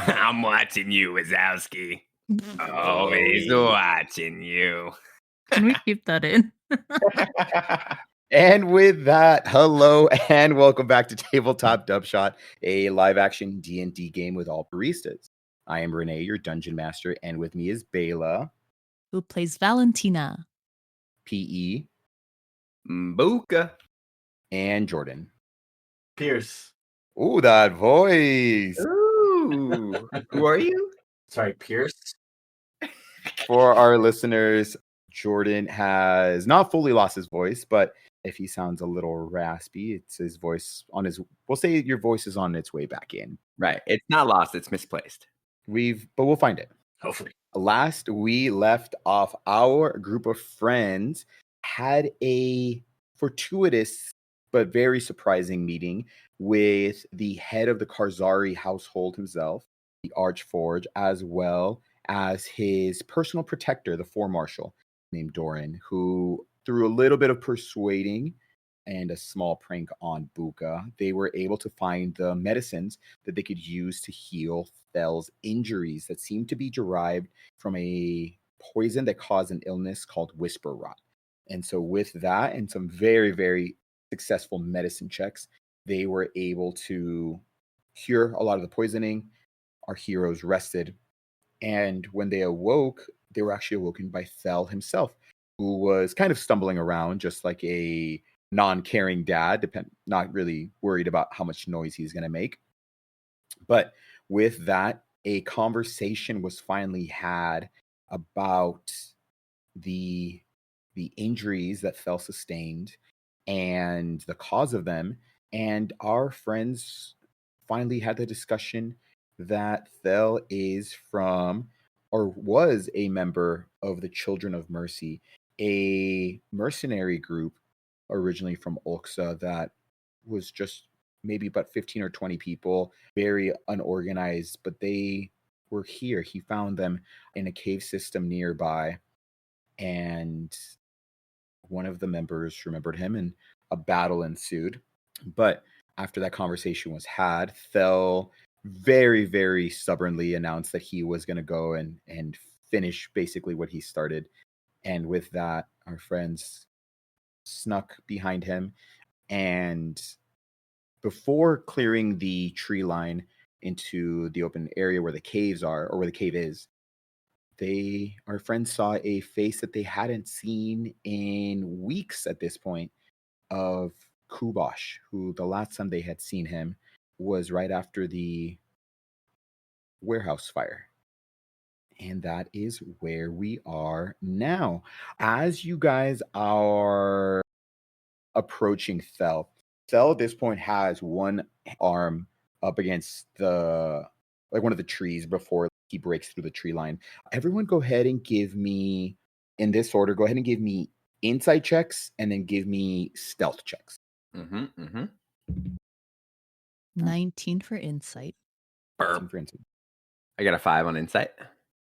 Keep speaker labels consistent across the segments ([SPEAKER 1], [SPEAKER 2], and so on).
[SPEAKER 1] I'm watching you, Wazowski. Always
[SPEAKER 2] Oh,
[SPEAKER 1] watching you.
[SPEAKER 3] Can we keep that in?
[SPEAKER 2] And with that, hello and welcome back to Tabletop Dubshot, a live-action D&D game with all baristas. I am Renee, your dungeon master, and with me is Bela,
[SPEAKER 3] Who plays Valentina?
[SPEAKER 2] PE,
[SPEAKER 1] Mbuka.
[SPEAKER 2] and Jordan.
[SPEAKER 4] Pierce.
[SPEAKER 2] Ooh, that voice!
[SPEAKER 1] Ooh. Who are you?
[SPEAKER 4] Sorry, Pierce.
[SPEAKER 2] For our listeners, Jordan has not fully lost his voice, but if he sounds a little raspy, it's his voice on his. We'll say your voice is on its way back in.
[SPEAKER 1] Right. It's not lost. It's misplaced.
[SPEAKER 2] But we'll find it.
[SPEAKER 4] Hopefully.
[SPEAKER 2] Last we left off, our group of friends had a fortuitous but very surprising meeting with the head of the Karzari household himself, the Archforge, as well as his personal protector, the Four Marshal, named Doran, who through a little bit of persuading and a small prank on Buka, they were able to find the medicines that they could use to heal Thell's injuries that seemed to be derived from a poison that caused an illness called whisper rot. And so with that and some very, very successful medicine checks, they were able to cure a lot of the poisoning. Our heroes rested. And when they awoke, they were actually awoken by Thell himself, who was kind of stumbling around just like a non-caring dad, not really worried about how much noise he's going to make. But with that, a conversation was finally had about the injuries that Thell sustained and the cause of them. And our friends finally had the discussion that Thell is from, or was a member of the Children of Mercy, a mercenary group originally from Ulxa that was just maybe about 15 or 20 people, very unorganized, but they were here. He found them in a cave system nearby, and one of the members remembered him, and a battle ensued. But after that conversation was had, Thell very, very stubbornly announced that he was going to go and finish basically what he started. And with that, our friends snuck behind him, and before clearing the tree line into the open area where the caves are, or where the cave is, our friends saw a face that they hadn't seen in weeks at this point, of Kubash, who the last time they had seen him was right after the warehouse fire. And that is where we are now. As you guys are approaching Thell at this point has one arm up against one of the trees before he breaks through the tree line. Everyone go ahead and give me, in this order, go ahead and give me insight checks and then give me stealth checks.
[SPEAKER 3] 19 for insight.
[SPEAKER 1] Burp.
[SPEAKER 2] For insight.
[SPEAKER 1] I got a 5 on insight.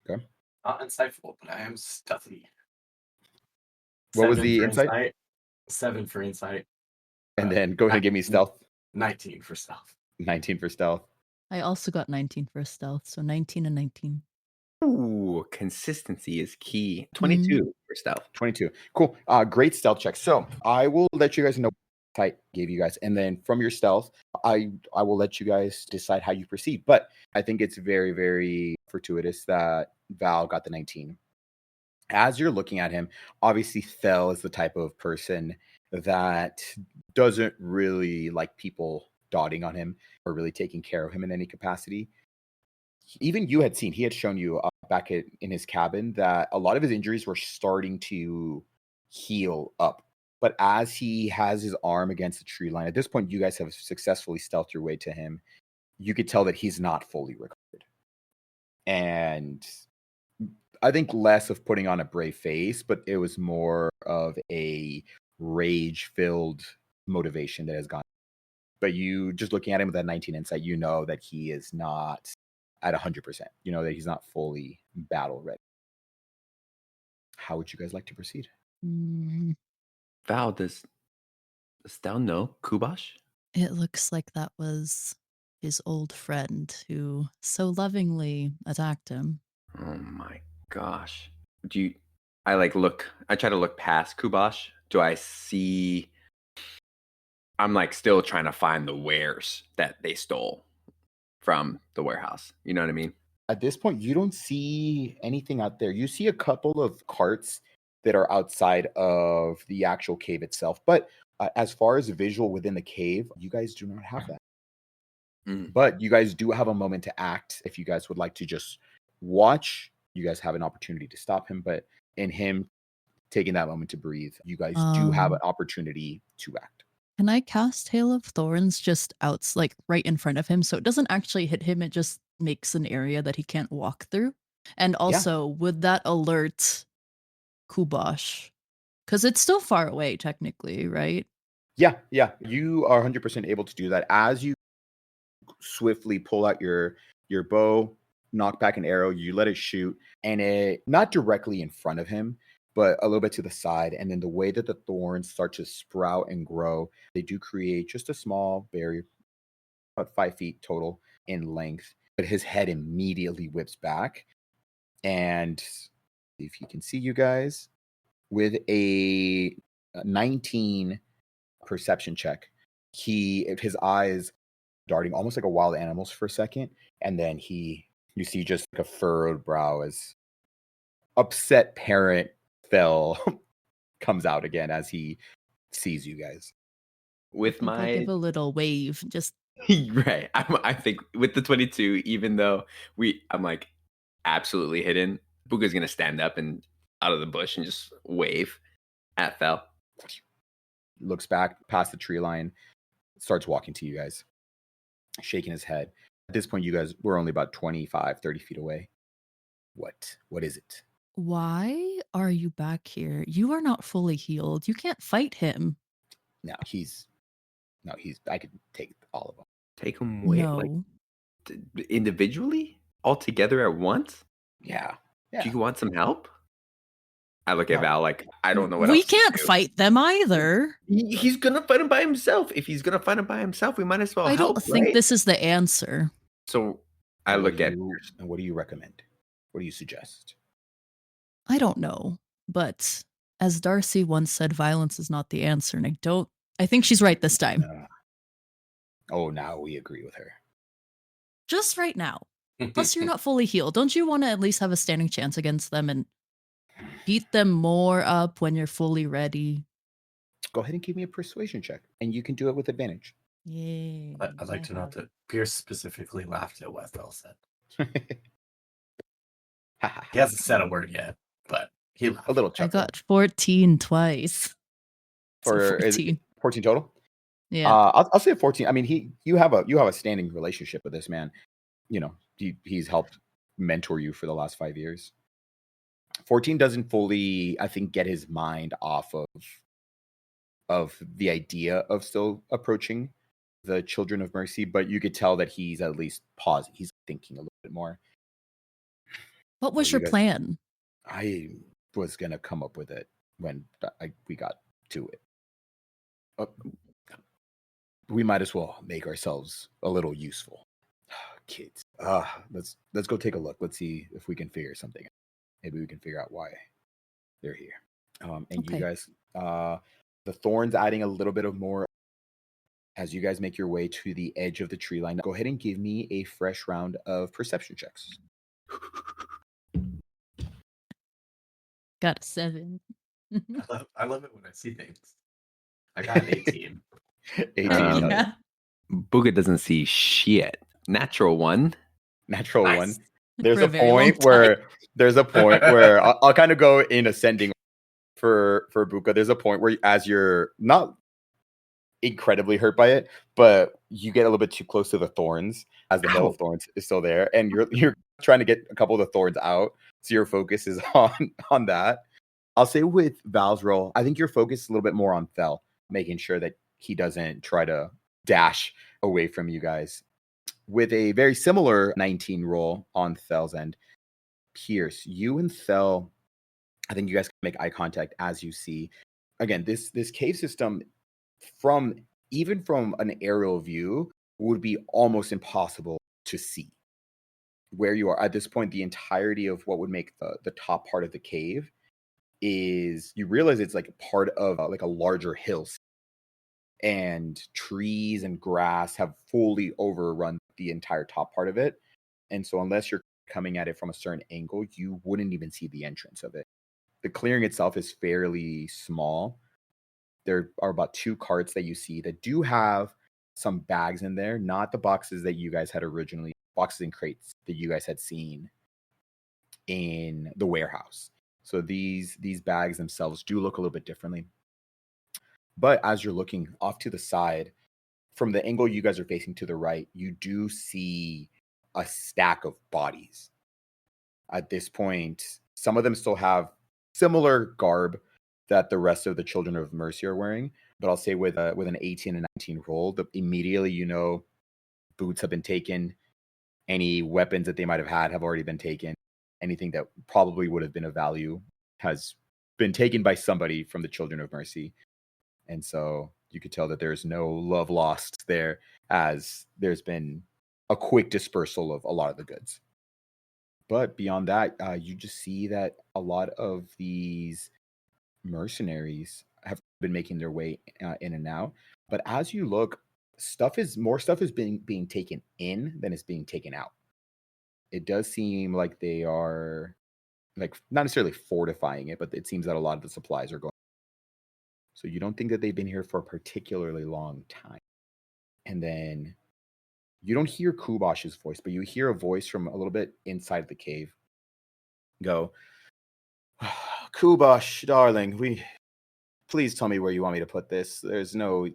[SPEAKER 2] Okay.
[SPEAKER 4] Not insightful, but I am stealthy.
[SPEAKER 2] What was
[SPEAKER 4] 7
[SPEAKER 2] the
[SPEAKER 4] for
[SPEAKER 2] insight?
[SPEAKER 4] 7 for insight.
[SPEAKER 2] And then go ahead and give me stealth.
[SPEAKER 4] 19 for stealth.
[SPEAKER 2] 19 for stealth.
[SPEAKER 3] I also got 19 for stealth, so 19 and 19.
[SPEAKER 1] Ooh, consistency is key. 22 for stealth.
[SPEAKER 2] 22. Cool. Great stealth check. So I will let you guys know what I gave you guys. And then from your stealth, I will let you guys decide how you proceed. But I think it's very, very fortuitous that Val got the 19. As you're looking at him, obviously Thell is the type of person that doesn't really like people dotting on him or really taking care of him in any capacity. Even you had seen, he had shown you back in his cabin that a lot of his injuries were starting to heal up. But as he has his arm against the tree line, at this point, you guys have successfully stealthed your way to him. You could tell that he's not fully recovered. And I think less of putting on a brave face, but it was more of a rage-filled motivation that has gone. But you, just looking at him with that 19 insight, you know that he is not at 100%. You know that he's not fully battle ready. How would you guys like to proceed?
[SPEAKER 1] Val, does Thell know Kubash?
[SPEAKER 3] It looks like that was his old friend who so lovingly attacked him.
[SPEAKER 1] Oh my gosh. Do you I try to look past Kubash. Do I see I'm like still trying to find the wares that they stole from the warehouse. You know what I mean?
[SPEAKER 2] At this point, you don't see anything out there. You see a couple of carts that are outside of the actual cave itself. But as far as visual within the cave, you guys do not have that.
[SPEAKER 1] Mm.
[SPEAKER 2] But you guys do have a moment to act. If you guys would like to just watch, you guys have an opportunity to stop him. But in him taking that moment to breathe, you guys do have an opportunity to act.
[SPEAKER 3] Can I cast Hail of Thorns just like right in front of him so it doesn't actually hit him? It just makes an area that he can't walk through. And also, would that alert Kubash? Because it's still far away, technically, right?
[SPEAKER 2] Yeah. You are 100% able to do that as you swiftly pull out your bow, knock back an arrow, you let it shoot, and it not directly in front of him, but a little bit to the side. And then the way that the thorns start to sprout and grow, they do create just a small barrier, about 5 feet total in length. But his head immediately whips back. And if you can see, you guys, with a 19 perception check, his eyes darting almost like a wild animal's for a second, and then you see just like a furrowed brow as upset parent Thell comes out again as he sees you guys.
[SPEAKER 1] With
[SPEAKER 3] I
[SPEAKER 1] my
[SPEAKER 3] give a little wave, just
[SPEAKER 1] right. I think with the 22, even though I'm like absolutely hidden, Buka's gonna stand up and out of the bush and just wave at Thell.
[SPEAKER 2] Looks back past the tree line, starts walking to you guys, shaking his head. At this point, you guys were only about 25, 30 feet away. What is it?
[SPEAKER 3] why are you back here? You are not fully healed. You can't fight him.
[SPEAKER 2] No, I could take all of them.
[SPEAKER 1] Take him away like
[SPEAKER 3] No.
[SPEAKER 1] individually, all together at once.
[SPEAKER 2] Yeah.
[SPEAKER 1] Do you want some help? I look at
[SPEAKER 2] No.
[SPEAKER 1] Val like I don't know what
[SPEAKER 3] We
[SPEAKER 1] else to
[SPEAKER 3] can't
[SPEAKER 1] do.
[SPEAKER 3] fight them either.
[SPEAKER 1] He's gonna fight him by himself. If he's gonna fight him by himself, we might as well
[SPEAKER 3] I
[SPEAKER 1] help,
[SPEAKER 3] don't think
[SPEAKER 1] right?
[SPEAKER 3] this is the answer.
[SPEAKER 1] So I
[SPEAKER 2] And
[SPEAKER 1] look at
[SPEAKER 2] what do you recommend? What do you suggest?
[SPEAKER 3] I don't know. But as Darcy once said, violence is not the answer. And I think she's right this time.
[SPEAKER 2] Oh, now we agree with her.
[SPEAKER 3] Just right now. Plus, you're not fully healed. Don't you want to at least have a standing chance against them and beat them more up when you're fully ready?
[SPEAKER 2] Go ahead and give me a persuasion check, and you can do it with advantage.
[SPEAKER 3] Yeah.
[SPEAKER 4] I'd like to note that Pierce specifically laughed at what Thell said. He hasn't said a word yet, but he laughed.
[SPEAKER 2] A little
[SPEAKER 3] I
[SPEAKER 2] chuckle.
[SPEAKER 3] got 14 twice. So
[SPEAKER 2] For
[SPEAKER 3] 14.
[SPEAKER 2] 14 total.
[SPEAKER 3] Yeah.
[SPEAKER 2] I'll say 14. I mean, you have a standing relationship with this man. You know, he's helped mentor you for the last 5 years. 14 doesn't fully, I think, get his mind off of the idea of still approaching the Children of Mercy, but you could tell that he's at least pausing. He's thinking a little bit more.
[SPEAKER 3] What was
[SPEAKER 2] you
[SPEAKER 3] your
[SPEAKER 2] guys-
[SPEAKER 3] plan?
[SPEAKER 2] I was gonna come up with it when we got to it. We might as well make ourselves a little useful. Kids. Let's go take a look. Let's see if we can figure something out. Maybe we can figure out why they're here. And
[SPEAKER 3] Okay.
[SPEAKER 2] you guys, the thorns adding a little bit of more as you guys make your way to the edge of the tree line. Go ahead and give me a fresh round of perception checks.
[SPEAKER 3] Got a 7.
[SPEAKER 4] I love it when I see things. I got an 18.
[SPEAKER 2] 18.
[SPEAKER 3] Yeah.
[SPEAKER 1] Buka doesn't see shit. Natural one.
[SPEAKER 2] Natural
[SPEAKER 4] Nice.
[SPEAKER 2] one. There's
[SPEAKER 3] For
[SPEAKER 2] a
[SPEAKER 3] a very long
[SPEAKER 2] point where I'll kind of go in ascending for Buka. There's a point where as you're not incredibly hurt by it, but you get a little bit too close to the thorns as the hail of thorns is still there, and you're trying to get a couple of the thorns out. So your focus is on that. I'll say with Val's roll, I think your focus is a little bit more on Thell, making sure that he doesn't try to dash away from you guys. With a very similar 19 roll on Thell's end, Pierce, you and Thell, I think you guys can make eye contact as you see. Again, this cave system, from an aerial view, would be almost impossible to see where you are. At this point, the entirety of what would make the top part of the cave is, you realize it's like a part of like a larger hill, and trees and grass have fully overrun the entire top part of it. And so unless you're coming at it from a certain angle, you wouldn't even see the entrance of it. The clearing itself is fairly small. There are about 2 carts that you see that do have some bags in there, not the boxes that you guys had originally, boxes and crates that you guys had seen in the warehouse. So these bags themselves do look a little bit differently. But as you're looking off to the side, from the angle you guys are facing to the right, you do see a stack of bodies. At this point, some of them still have similar garb that the rest of the Children of Mercy are wearing, but I'll say with an 18 and 19 roll, immediately you know boots have been taken, any weapons that they might have had have already been taken, anything that probably would have been of value has been taken by somebody from the Children of Mercy. And so you could tell that there's no love lost there, as there's been a quick dispersal of a lot of the goods. But beyond that, you just see that a lot of these mercenaries have been making their way in and out. But as you look, more stuff is being taken in than is being taken out. It does seem like they are, like, not necessarily fortifying it, but it seems that a lot of the supplies are going. So you don't think that they've been here for a particularly long time. And then you don't hear Kubash's voice, but you hear a voice from a little bit inside the cave go, "Kubash, darling, please tell me where you want me to put this. There's no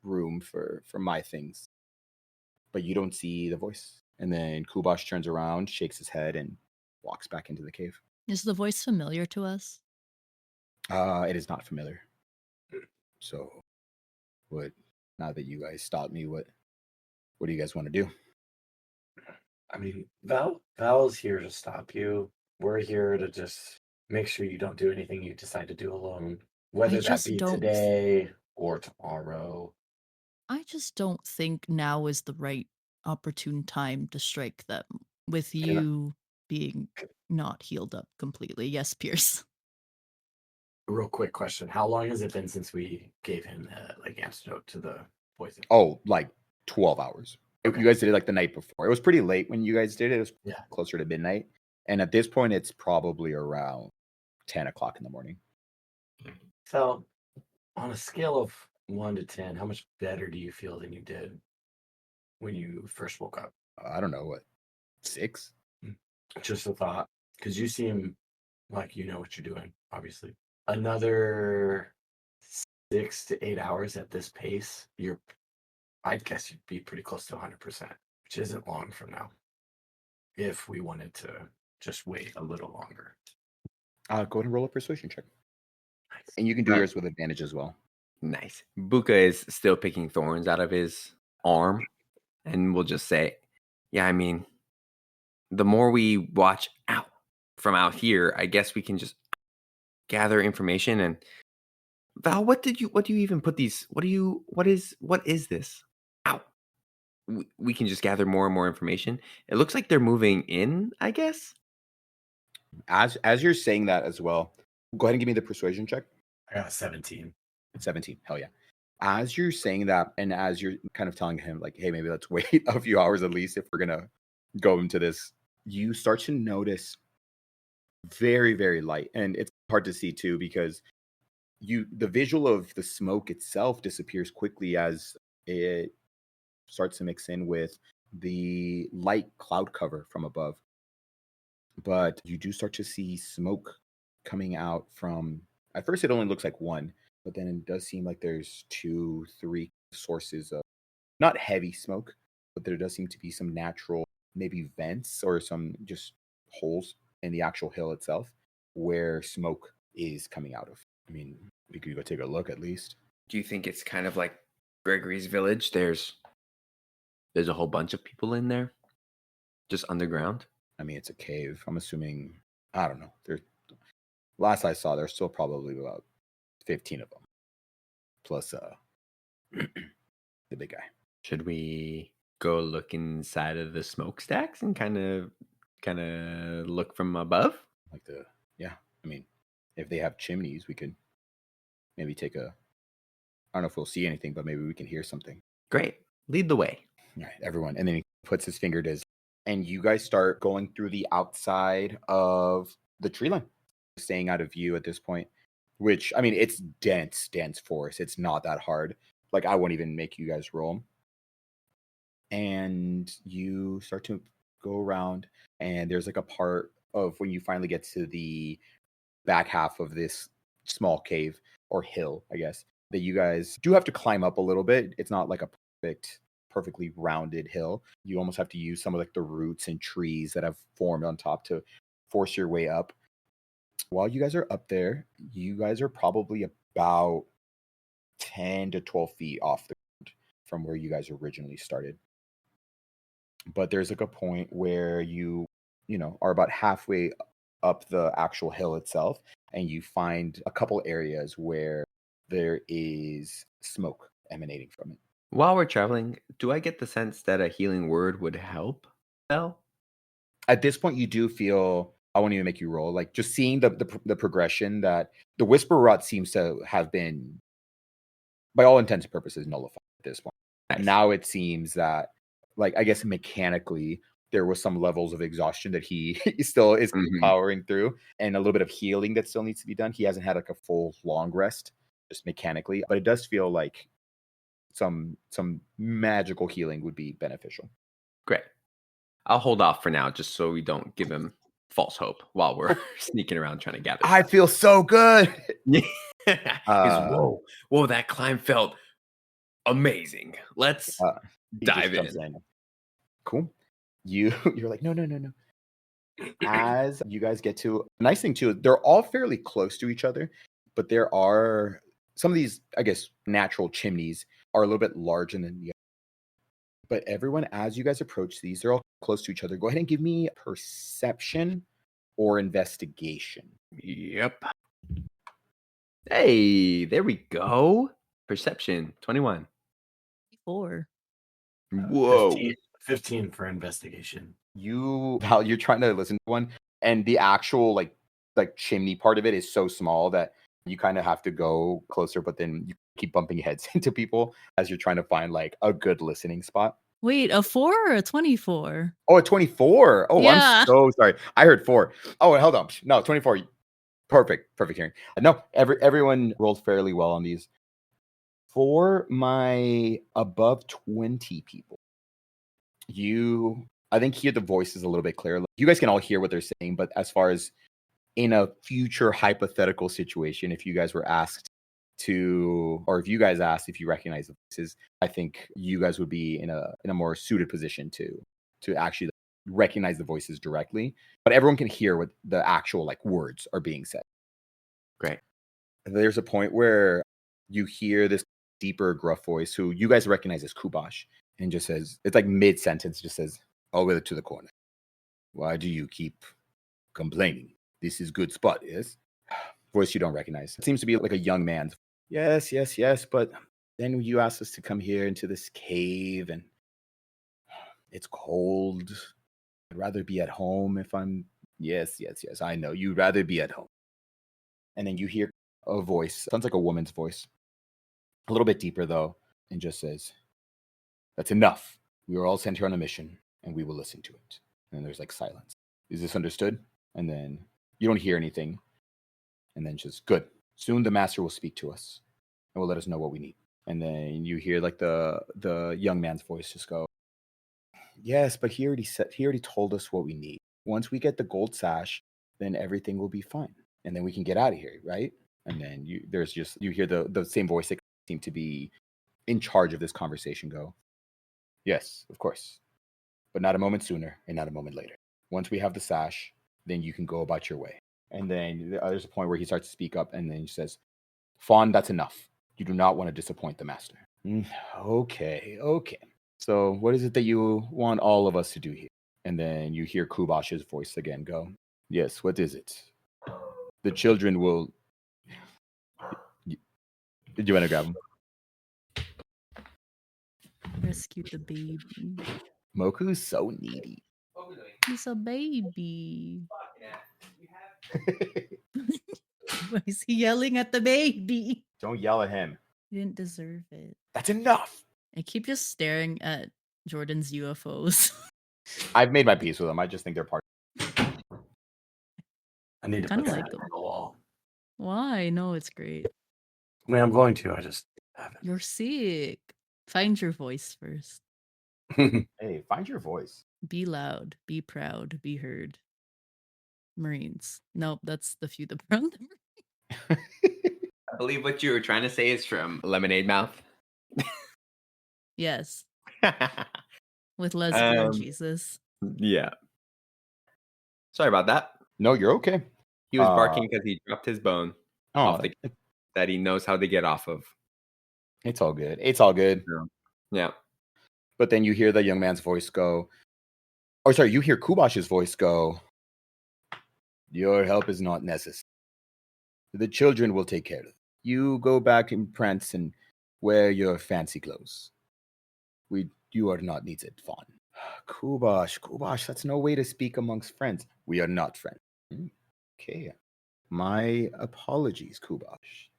[SPEAKER 2] room for my things." But you don't see the voice. And then Kubash turns around, shakes his head, and walks back into the cave.
[SPEAKER 3] Is the voice familiar to us?
[SPEAKER 2] It is not familiar. So, now that you guys stopped me, what do you guys want to do?
[SPEAKER 4] I mean, Val's here to stop you. We're here to just make sure you don't do anything you decide to do alone, whether that
[SPEAKER 3] just
[SPEAKER 4] be
[SPEAKER 3] don't-
[SPEAKER 4] today or tomorrow.
[SPEAKER 3] I just don't think now is the right opportune time to strike them, with
[SPEAKER 4] Can I-
[SPEAKER 3] you being not healed up completely. Yes, Pierce.
[SPEAKER 4] Real quick question: how long has it been since we gave him the antidote to the poison?
[SPEAKER 2] Oh, like 12 hours.
[SPEAKER 4] Okay.
[SPEAKER 2] You guys did it like the night before. It was pretty late when you guys did it. It was
[SPEAKER 4] Yeah.
[SPEAKER 2] closer to midnight. And at this point, it's probably around 10 o'clock in the morning.
[SPEAKER 4] So, on a scale of 1 to 10, how much better do you feel than you did when you first woke up?
[SPEAKER 2] I don't know, what, 6?
[SPEAKER 4] Just a thought, because you seem like you know what you're doing, obviously. Another 6 to 8 hours at this pace, I'd guess you'd be pretty close to 100%, which isn't long from now. If we wanted to just wait a little longer.
[SPEAKER 2] Go ahead and roll a persuasion check.
[SPEAKER 4] Nice.
[SPEAKER 2] And you can do
[SPEAKER 1] Right.
[SPEAKER 2] yours with advantage as well.
[SPEAKER 1] Nice. Buka is still picking thorns out of his arm, and we'll just say, yeah, I mean, the more we watch out from out here, I guess we can just gather information. And Val, what do you even put these? What is this? Ow. We can just gather more and more information. It looks like they're moving in, I guess.
[SPEAKER 2] As you're saying that as well, go ahead and give me the persuasion check.
[SPEAKER 4] I got a 17.
[SPEAKER 2] 17. Hell yeah. As you're saying that, and as you're kind of telling him, like, hey, maybe let's wait a few hours at least if we're going to go into this, you start to notice very, very light. And it's hard to see too, because the visual of the smoke itself disappears quickly as it starts to mix in with the light cloud cover from above. But you do start to see smoke coming out from, at first it only looks like one, but then it does seem like there's 2, 3 sources of not heavy smoke, but there does seem to be some natural, maybe vents or some just holes in the actual hill itself where smoke is coming out of. I mean, we could go take a look at least.
[SPEAKER 1] Do you think it's kind of like Gregory's village? There's a whole bunch of people in there, just underground.
[SPEAKER 2] I mean, it's a cave. I'm assuming, I don't know. Last I saw, there's still probably about 15 of them, plus the big guy.
[SPEAKER 1] Should we go look inside of the smokestacks and kind of look from above?
[SPEAKER 2] Like yeah. I mean, if they have chimneys, we could maybe take a. I don't know if we'll see anything, but maybe we can hear something.
[SPEAKER 1] Great. Lead the way.
[SPEAKER 2] All right, everyone. And then he puts his finger to his, and you guys start going through the outside of the tree line, staying out of view at this point, which, I mean, it's dense forest. It's not that hard. Like, I won't even make you guys roll. And you start to go around, and there's like a part of when you finally get to the back half of this small cave or hill, I guess, that you guys do have to climb up a little bit. It's not like a perfectly rounded hill. You almost have to use some of like the roots and trees that have formed on top to force your way up. While you guys are up there, you guys are probably about 10 to 12 feet off the ground from where you guys originally started. But there's like a point where you are about halfway up the actual hill itself, and you find a couple areas where there is smoke emanating from it.
[SPEAKER 1] While we're traveling, do I get the sense that a healing word would help, Thell?
[SPEAKER 2] At this point, you do feel, I won't even make you roll, like just seeing the progression that the Whisper Rot seems to have been, by all intents and purposes, nullified at this point.
[SPEAKER 1] Nice.
[SPEAKER 2] Now it seems that, like, I guess mechanically, there was some levels of exhaustion that he still is powering through, and a little bit of healing that still needs to be done. He hasn't had like a full long rest, just mechanically, but it does feel like some magical healing would be beneficial.
[SPEAKER 1] Great. I'll hold off for now just so we don't give him false hope while we're sneaking around trying to gather.
[SPEAKER 2] I feel so good.
[SPEAKER 1] Whoa, that climb felt amazing. Let's dive in.
[SPEAKER 2] Cool. You're like, no. As you guys get to, nice thing too, they're all fairly close to each other, but there are some of these, I guess, natural chimneys are a little bit larger than the other. But everyone, as you guys approach these, they're all close to each other. Go ahead and give me perception or investigation.
[SPEAKER 1] Yep. Hey, there we go. Perception, 21.
[SPEAKER 3] 4.
[SPEAKER 1] Whoa.
[SPEAKER 4] 15 for investigation.
[SPEAKER 2] You're trying to listen to one, and the actual like chimney part of it is so small that you kind of have to go closer, but then you keep bumping heads into people as you're trying to find like a good listening spot.
[SPEAKER 3] Wait, a 4 or a 24?
[SPEAKER 2] Oh, a 24. Oh, yeah. I'm so sorry. I heard 4. Oh, hold on. No, 24. Perfect hearing. No, everyone rolled fairly well on these. For my above 20 people, I think hear the voices a little bit clearer. You guys can all hear what they're saying, but as far as in a future hypothetical situation, if you guys were asked to, or if you guys asked if you recognize the voices, I think you guys would be in a more suited position to actually recognize the voices directly. But everyone can hear what the actual like words are being said.
[SPEAKER 1] Great.
[SPEAKER 2] There's a point where you hear this deeper, gruff voice who you guys recognize as Kubash, and just says, it's like mid-sentence, just says, over to the corner. Why do you keep complaining? This is good spot, yes? Voice you don't recognize. It seems to be like a young man's. Yes, but then you asked us to come here into this cave, and it's cold. I'd rather be at home if I'm... Yes, I know. You'd rather be at home. And then you hear a voice. Sounds like a woman's voice. A little bit deeper, though, and just says, that's enough. We were all sent here on a mission, and we will listen to it. And then there's like silence. Is this understood? And then you don't hear anything. And then just, good. Soon the master will speak to us and will let us know what we need. And then you hear like the young man's voice just go, yes, but he already told us what we need. Once we get the gold sash, then everything will be fine. And then we can get out of here, right? And then you hear the same voice that seemed to be in charge of this conversation go, yes, of course. But not a moment sooner and not a moment later. Once we have the sash, then you can go about your way. And then there's a point where he starts to speak up, and then he says, Fawn, that's enough. You do not want to disappoint the master. Okay. So what is it that you want all of us to do here? And then you hear Kubash's voice again go, yes, what is it? The children will... Did you want to grab him?
[SPEAKER 3] Rescue the baby.
[SPEAKER 2] Moku's so needy.
[SPEAKER 3] He's a baby. Why is he yelling at the baby?
[SPEAKER 2] Don't yell at him.
[SPEAKER 3] He didn't deserve it.
[SPEAKER 2] That's enough.
[SPEAKER 3] I keep just staring at Jordan's UFOs.
[SPEAKER 2] I've made my peace with them. I just think they're part.
[SPEAKER 4] I need to
[SPEAKER 3] Kinda
[SPEAKER 4] put
[SPEAKER 3] like
[SPEAKER 4] that
[SPEAKER 3] them.
[SPEAKER 4] on the wall.
[SPEAKER 3] Why? No, it's great.
[SPEAKER 4] I mean, I'm going to. I just haven't.
[SPEAKER 3] You're sick. Find your voice first.
[SPEAKER 2] Hey, find your voice.
[SPEAKER 3] Be loud. Be proud. Be heard. Marines. Nope, that's the few that around them.
[SPEAKER 1] I believe what you were trying to say is from Lemonade Mouth.
[SPEAKER 3] Yes. With Leslie and Jesus.
[SPEAKER 1] Yeah. Sorry about that.
[SPEAKER 2] No, you're okay.
[SPEAKER 1] He was barking because he dropped his bone off the that he knows how to get off of.
[SPEAKER 2] It's all good. It's all good.
[SPEAKER 1] Yeah.
[SPEAKER 2] But then you hear the young man's voice go, or sorry, you hear Kubash's voice go, your help is not necessary. The children will take care of it. You go back and prance and wear your fancy clothes. You are not needed, Fawn. Kubash, that's no way to speak amongst friends. We are not friends. Okay. My apologies, Kubash.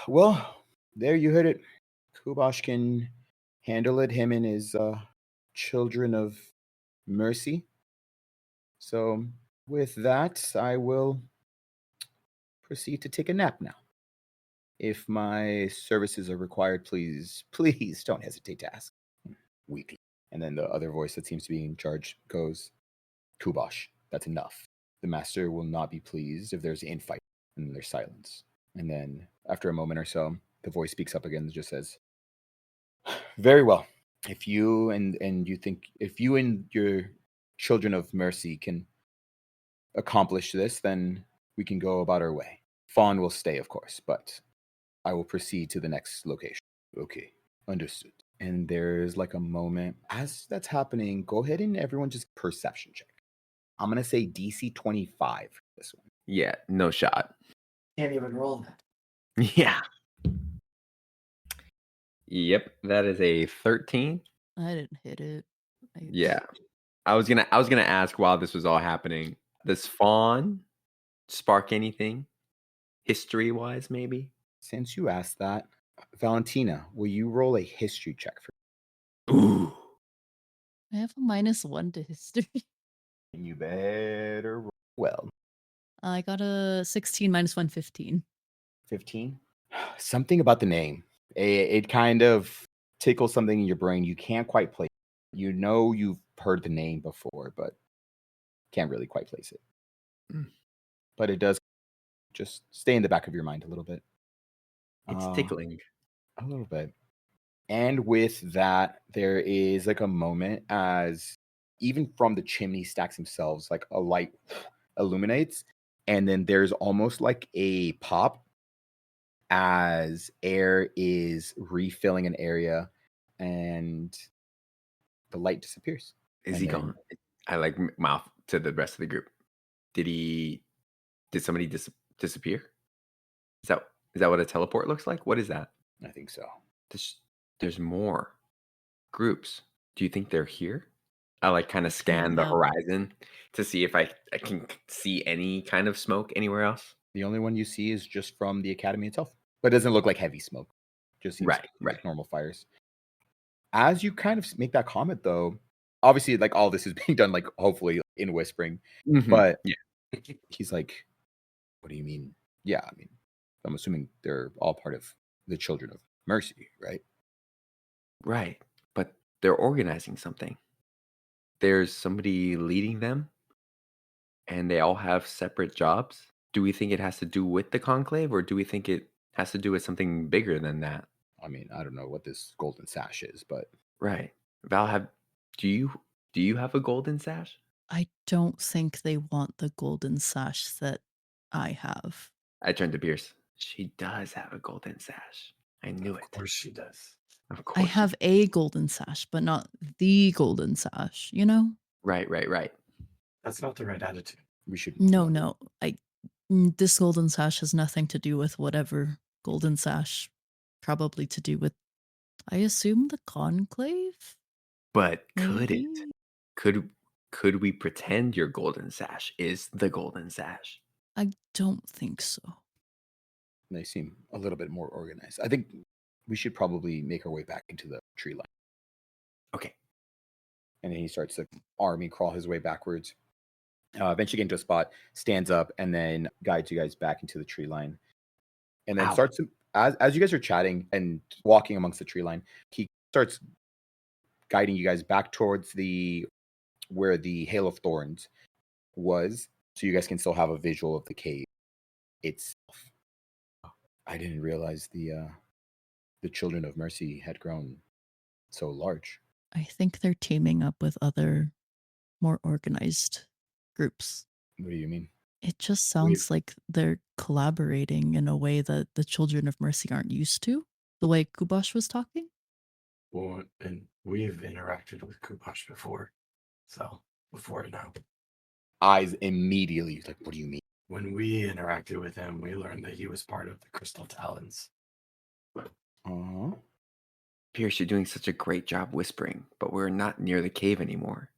[SPEAKER 2] Well, there you heard it. Kubash can handle it, him and his children of mercy. So with that, I will proceed to take a nap now. If my services are required, please don't hesitate to ask. Weakly. And then the other voice that seems to be in charge goes, Kubash, that's enough. The master will not be pleased if there's infight. And then there's silence. And then after a moment or so, the voice speaks up again and just says, very well. If you and your children of mercy can accomplish this, then we can go about our way. Fawn will stay, of course, but I will proceed to the next location. Okay, understood. And there's like a moment. As that's happening, go ahead and everyone just perception check. I'm going to say DC 25 for this one.
[SPEAKER 1] Yeah, no shot.
[SPEAKER 4] Can't even roll that.
[SPEAKER 1] Yeah. Yep, that is a 13.
[SPEAKER 3] I didn't hit it.
[SPEAKER 1] Yeah. I was gonna ask while this was all happening, does Fawn spark anything? History-wise, maybe?
[SPEAKER 2] Since you asked that, Valentina, will you roll a history check for
[SPEAKER 1] Ooh.
[SPEAKER 3] I have a -1 to history.
[SPEAKER 2] You better roll well.
[SPEAKER 3] I got a 16 -1, 15.
[SPEAKER 2] 15? Something about the name. It kind of tickles something in your brain. You can't quite place it. You know you've heard the name before, but can't really quite place it. But it does just stay in the back of your mind a little bit.
[SPEAKER 1] It's tickling.
[SPEAKER 2] A little bit. And with that, there is like a moment as even from the chimney stacks themselves, like a light illuminates. And then there's almost like a pop as air is refilling an area and the light disappears.
[SPEAKER 1] Is he gone? I like mouth to the rest of the group. Did somebody disappear? Is that what a teleport looks like? What is that?
[SPEAKER 2] I think so.
[SPEAKER 1] There's more groups. Do you think they're here? I like kind of scan the
[SPEAKER 3] No.
[SPEAKER 1] horizon to see if I can see any kind of smoke anywhere else.
[SPEAKER 2] The only one you see is just from the academy itself, but it doesn't look like heavy smoke. Just seems like normal fires. As you kind of make that comment, though, obviously, like all this is being done, like hopefully in whispering, but he's like, "What do you mean?" Yeah, I mean, I'm assuming they're all part of the Children of Mercy, right?
[SPEAKER 1] Right, but they're organizing something. There's somebody leading them, and they all have separate jobs. Do we think it has to do with the conclave, or do we think it has to do with something bigger than that?
[SPEAKER 2] I mean, I don't know what this Golden Sash is, but
[SPEAKER 1] right. Val, do you have a Golden Sash?
[SPEAKER 3] I don't think they want the Golden Sash that I have.
[SPEAKER 1] I turned to Pierce. She does have a Golden Sash. I knew it.
[SPEAKER 4] Of course she does.
[SPEAKER 1] Of course.
[SPEAKER 3] I have a Golden Sash, but not the Golden Sash, you know?
[SPEAKER 1] Right.
[SPEAKER 4] That's not the right attitude.
[SPEAKER 2] we should.
[SPEAKER 3] No. This Golden Sash has nothing to do with whatever Golden Sash. Probably to do with, I assume, the conclave?
[SPEAKER 1] But could it?
[SPEAKER 3] Maybe.
[SPEAKER 1] Could we pretend your golden sash is the golden sash?
[SPEAKER 3] I don't think so.
[SPEAKER 2] They seem a little bit more organized. I think we should probably make our way back into the tree line.
[SPEAKER 1] Okay.
[SPEAKER 2] And then he starts to army crawl his way backwards. Eventually get into a spot, stands up, and then guides you guys back into the tree line. And then
[SPEAKER 1] Ow.
[SPEAKER 2] starts to, as you guys are chatting and walking amongst the tree line, he starts guiding you guys back towards where the Hail of Thorns was, so you guys can still have a visual of the cave itself. I didn't realize the Children of Mercy had grown so large.
[SPEAKER 3] I think they're teaming up with other more organized groups.
[SPEAKER 2] What do you mean?
[SPEAKER 3] It just sounds like they're collaborating in a way that the Children of Mercy aren't used to. The way Kubash was talking.
[SPEAKER 4] Well, and we've interacted with Kubash before. So, before now.
[SPEAKER 2] Eyes immediately like, what do you mean?
[SPEAKER 4] When we interacted with him, we learned that he was part of the Crystal Talons.
[SPEAKER 2] Uh-huh.
[SPEAKER 1] Pierce, you're doing such a great job whispering, but we're not near the cave anymore.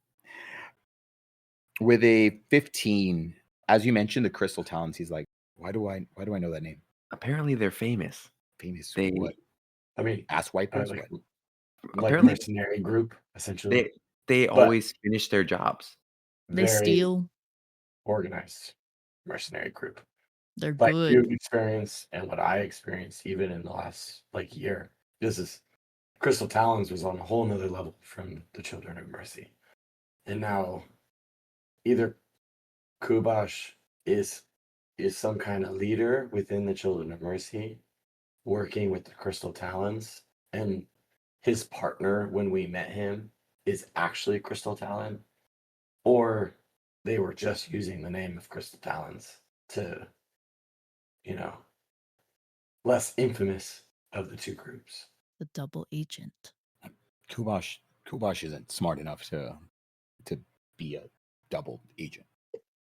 [SPEAKER 2] With a 15, as you mentioned, the Crystal Talons, he's like, why do I know that name?
[SPEAKER 1] Apparently, they're famous.
[SPEAKER 2] Famous
[SPEAKER 1] They,
[SPEAKER 2] what?
[SPEAKER 4] I mean,
[SPEAKER 2] Ass wipers?
[SPEAKER 4] like
[SPEAKER 2] What?
[SPEAKER 1] apparently,
[SPEAKER 4] mercenary group, essentially.
[SPEAKER 1] they always finish their jobs.
[SPEAKER 3] They
[SPEAKER 4] Very
[SPEAKER 3] steal.
[SPEAKER 4] organized mercenary group.
[SPEAKER 3] They're
[SPEAKER 4] Like you've
[SPEAKER 3] good.
[SPEAKER 4] experienced and what I experienced even in the last year. This is Crystal Talons was on a whole nother level from the Children of Mercy. And now either Kubash is some kind of leader within the Children of Mercy, working with the Crystal Talons, and his partner when we met him is actually Crystal Talon, or they were just using the name of Crystal Talons to, less infamous of the two groups.
[SPEAKER 3] The double agent.
[SPEAKER 2] Kubash isn't smart enough to be a double agent.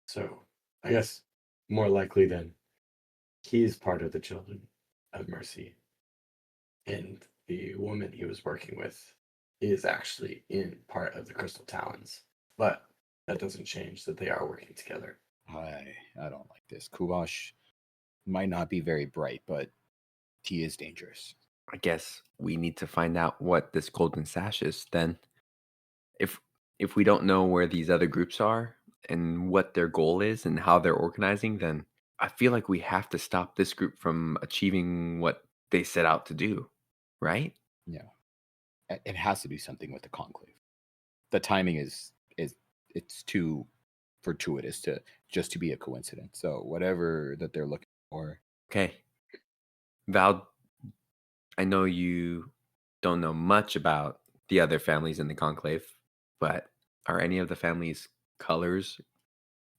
[SPEAKER 4] So I guess more likely than he's part of the Children of Mercy, and the woman he was working with is actually in part of the Crystal Talons. But that doesn't change that they are working together.
[SPEAKER 2] I don't like this. Kubash might not be very bright, but he is dangerous.
[SPEAKER 1] I guess we need to find out what this golden sash is then. If we don't know where these other groups are and what their goal is and how they're organizing, then I feel like we have to stop this group from achieving what they set out to do, right?
[SPEAKER 2] Yeah. It has to do something with the conclave. The timing is it's too fortuitous to be a coincidence. So whatever that they're looking for.
[SPEAKER 1] Okay. Val, I know you don't know much about the other families in the conclave, but are any of the families' colors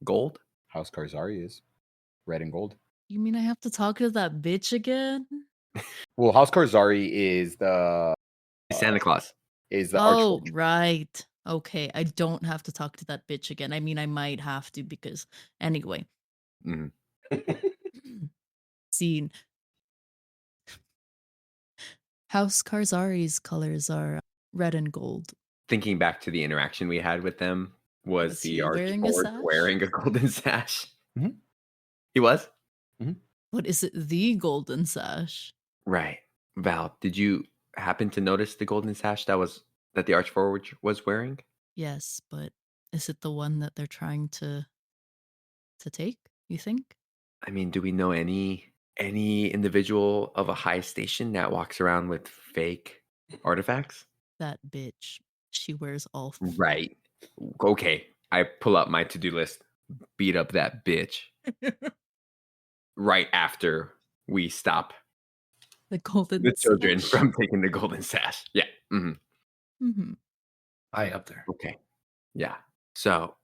[SPEAKER 1] gold?
[SPEAKER 2] House Karzari is red and gold.
[SPEAKER 3] You mean I have to talk to that bitch again?
[SPEAKER 2] Well, House Karzari is the
[SPEAKER 1] Santa Claus.
[SPEAKER 2] is the
[SPEAKER 3] Oh,
[SPEAKER 2] Archforge.
[SPEAKER 3] right. Okay, I don't have to talk to that bitch again. I mean, I might have to because anyway.
[SPEAKER 1] Mhm.
[SPEAKER 3] Scene. House Karzari's colors are red and gold.
[SPEAKER 1] Thinking back to the interaction we had with them, was the
[SPEAKER 3] he wearing a
[SPEAKER 1] Archforge
[SPEAKER 3] sash?
[SPEAKER 1] wearing a golden sash?
[SPEAKER 2] Mhm.
[SPEAKER 1] He was?
[SPEAKER 3] But is it the golden sash?
[SPEAKER 1] Right. Val, did you happen to notice the golden sash that the Archforge was wearing?
[SPEAKER 3] Yes, but is it the one that they're trying to take, you think?
[SPEAKER 1] I mean, do we know any individual of a high station that walks around with fake artifacts?
[SPEAKER 3] That bitch. She wears all
[SPEAKER 1] Right. Okay. I pull up my to-do list. Beat up that bitch right after we stop
[SPEAKER 3] the golden
[SPEAKER 1] the children
[SPEAKER 3] sash.
[SPEAKER 1] from taking the golden sash. Yeah.
[SPEAKER 3] Mhm.
[SPEAKER 4] High up there.
[SPEAKER 1] Okay. Yeah. So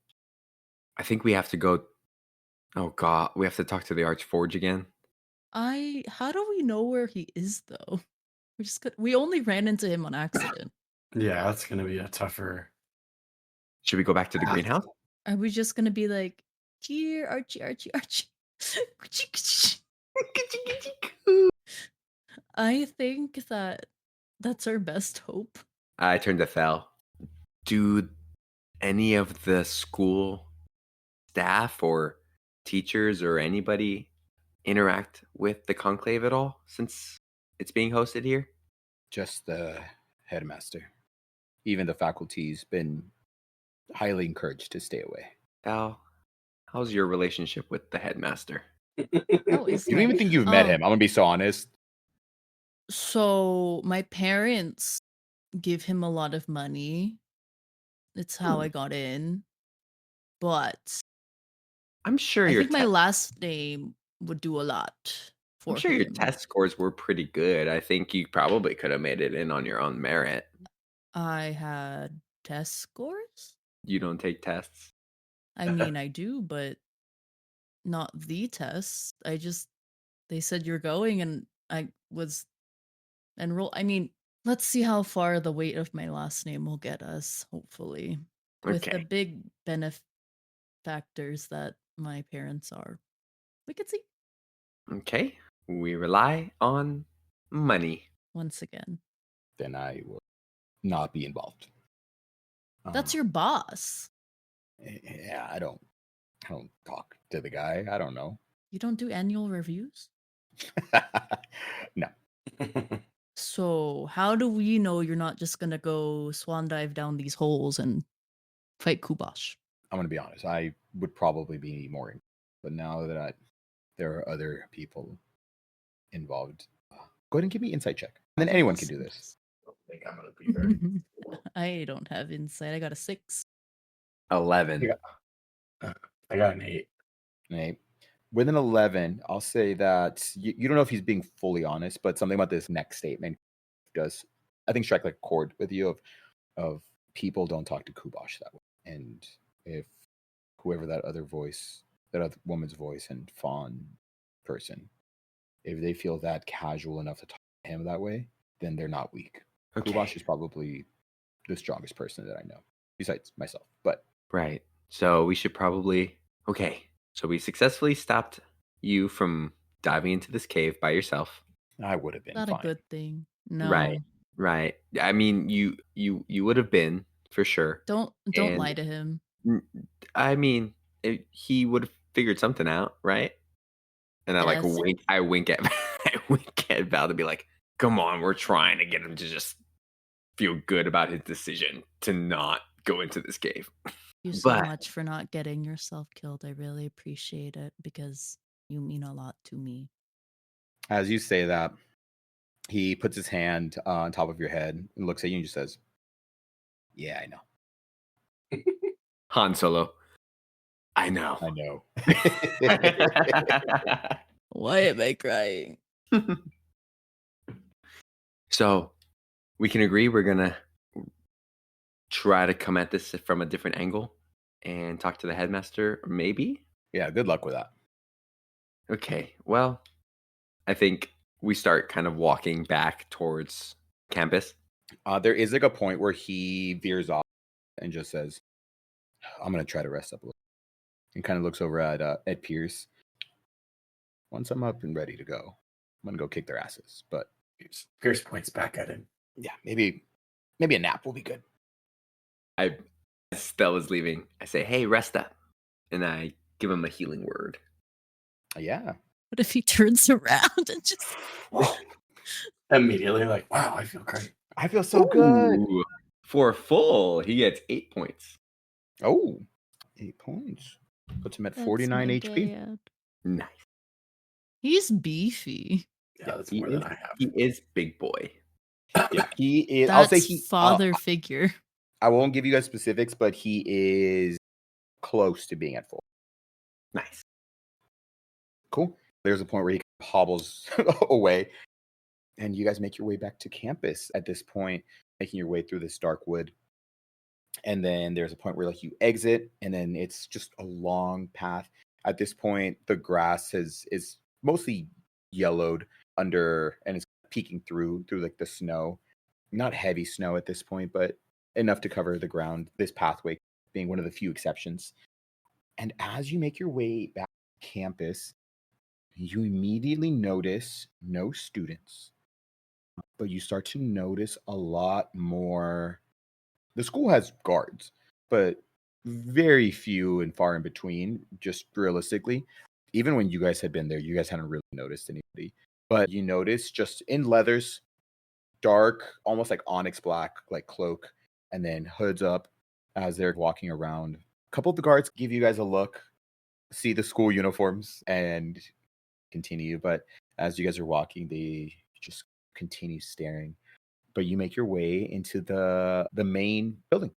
[SPEAKER 1] I think we have to go. Oh God, we have to talk to the Archforge again.
[SPEAKER 3] How do we know where he is though? We only ran into him on accident.
[SPEAKER 4] Yeah, that's gonna be a tougher.
[SPEAKER 1] Should we go back to the
[SPEAKER 4] path.
[SPEAKER 1] greenhouse?
[SPEAKER 3] Are we just gonna be like, here, Archie, Archie, Archie? I think that's our best hope.
[SPEAKER 1] I turned to Thell. Do any of the school staff or teachers or anybody interact with the conclave at all since it's being hosted here?
[SPEAKER 2] Just the headmaster. Even the faculty's been highly encouraged to stay away.
[SPEAKER 1] Al, how's your relationship with the headmaster?
[SPEAKER 3] Oh, is
[SPEAKER 2] You don't even think you've met him. I'm gonna be so honest.
[SPEAKER 3] So my parents give him a lot of money. It's how I got in. But
[SPEAKER 1] I'm sure
[SPEAKER 3] I
[SPEAKER 1] your
[SPEAKER 3] think my last name would do a lot
[SPEAKER 1] I'm
[SPEAKER 3] for
[SPEAKER 1] sure your
[SPEAKER 3] him.
[SPEAKER 1] test scores were pretty good. I think you probably could have made it in on your own merit.
[SPEAKER 3] I had test scores?
[SPEAKER 1] You don't take tests.
[SPEAKER 3] I mean, I do, but not the test. They said you're going and I was enrolled. I mean, let's see how far the weight of my last name will get us, hopefully. With the
[SPEAKER 1] Okay.
[SPEAKER 3] big benefactors that my parents are. We could see
[SPEAKER 1] Okay. We rely on money.
[SPEAKER 3] once again.
[SPEAKER 2] Then I will not be involved.
[SPEAKER 3] That's your boss.
[SPEAKER 2] Yeah, I don't talk to the guy. I don't know.
[SPEAKER 3] You don't do annual reviews?
[SPEAKER 2] No.
[SPEAKER 3] So how do we know you're not just gonna go swan dive down these holes and fight Kubash?
[SPEAKER 2] I'm gonna be honest. I would probably be more, but now that there are other people involved, go ahead and give me insight check, and then anyone can do this.
[SPEAKER 4] I think I'm gonna be very.
[SPEAKER 3] I don't have insight. I got a 6.
[SPEAKER 1] 11.
[SPEAKER 4] I got an 8.
[SPEAKER 2] Right. With an 11, I'll say that you don't know if he's being fully honest, but something about this next statement does, I think, strike like a chord with you of people don't talk to Kubash that way. And if whoever that other woman's voice and fawn person, if they feel that casual enough to talk to him that way, then they're not weak.
[SPEAKER 1] Okay.
[SPEAKER 2] Kubash is probably the strongest person that I know, besides myself. But
[SPEAKER 1] Right. So we should probably. Okay. So we successfully stopped you from diving into this cave by yourself.
[SPEAKER 2] I would have been
[SPEAKER 3] Not
[SPEAKER 2] fine.
[SPEAKER 3] a good thing. No.
[SPEAKER 1] Right. Right. I mean, you would have been for sure.
[SPEAKER 3] Don't
[SPEAKER 1] And-
[SPEAKER 3] lie to him.
[SPEAKER 1] I mean, he would have figured something out, right? And I like
[SPEAKER 3] Yes.
[SPEAKER 1] wink. I wink at I wink at Val to be like, "Come on, we're trying to get him to just feel good about his decision to not go into this cave."
[SPEAKER 3] Thank you so
[SPEAKER 1] But-
[SPEAKER 3] much for not getting yourself killed. I really appreciate it because you mean a lot to me.
[SPEAKER 2] As you say that, he puts his hand on top of your head and looks at you and just says, "Yeah, I know.
[SPEAKER 1] Han Solo, I know.
[SPEAKER 2] I know."
[SPEAKER 3] Why am I crying?
[SPEAKER 1] So we can agree we're gonna try to come at this from a different angle and talk to the headmaster, maybe.
[SPEAKER 2] Yeah, good luck with that.
[SPEAKER 1] Okay. Well, I think we start kind of walking back towards campus.
[SPEAKER 2] There is like a point where he veers off and just says, "I'm gonna try to rest up a little," and kind of looks over at Pierce. Once I'm up and ready to go, I'm gonna go kick their asses. But
[SPEAKER 4] Pierce points back at him.
[SPEAKER 2] yeah, maybe a nap will be good.
[SPEAKER 1] As Stella's leaving, I say, "Hey, rest up," and I give him a healing word.
[SPEAKER 2] Yeah.
[SPEAKER 3] What if he turns around and just
[SPEAKER 4] Immediately, like, wow, I feel great.
[SPEAKER 2] I feel so good.
[SPEAKER 1] Ooh, for a full, he gets 8 points.
[SPEAKER 2] Oh, 8 points. Puts him at
[SPEAKER 3] That's
[SPEAKER 2] 49
[SPEAKER 3] my
[SPEAKER 2] HP.
[SPEAKER 3] dad.
[SPEAKER 1] Nice.
[SPEAKER 3] He's beefy.
[SPEAKER 4] Yeah, that's
[SPEAKER 1] He
[SPEAKER 4] more
[SPEAKER 1] is,
[SPEAKER 4] than I have.
[SPEAKER 1] he is big boy.
[SPEAKER 2] Yeah, he is.
[SPEAKER 3] That's
[SPEAKER 2] I'll say he.
[SPEAKER 3] father figure.
[SPEAKER 2] I won't give you guys specifics, but he is close to being at full.
[SPEAKER 1] Nice.
[SPEAKER 2] Cool. There's a point where he hobbles away, and you guys make your way back to campus at this point, making your way through this dark wood. And then there's a point where like you exit, and then it's just a long path. At this point, the grass is mostly yellowed under, and it's peeking through like the snow. Not heavy snow at this point, but enough to cover the ground. This pathway being one of the few exceptions. And as you make your way back to campus, you immediately notice no students, but you start to notice a lot more The school has guards, but very few and far in between, just realistically. Even when you guys had been there, you guys hadn't really noticed anybody. But you notice just in leathers, dark, almost like onyx black, like cloak, and then hoods up as they're walking around. A couple of the guards give you guys a look, see the school uniforms, and continue. But as you guys are walking, they just continue staring. But you make your way into the main building.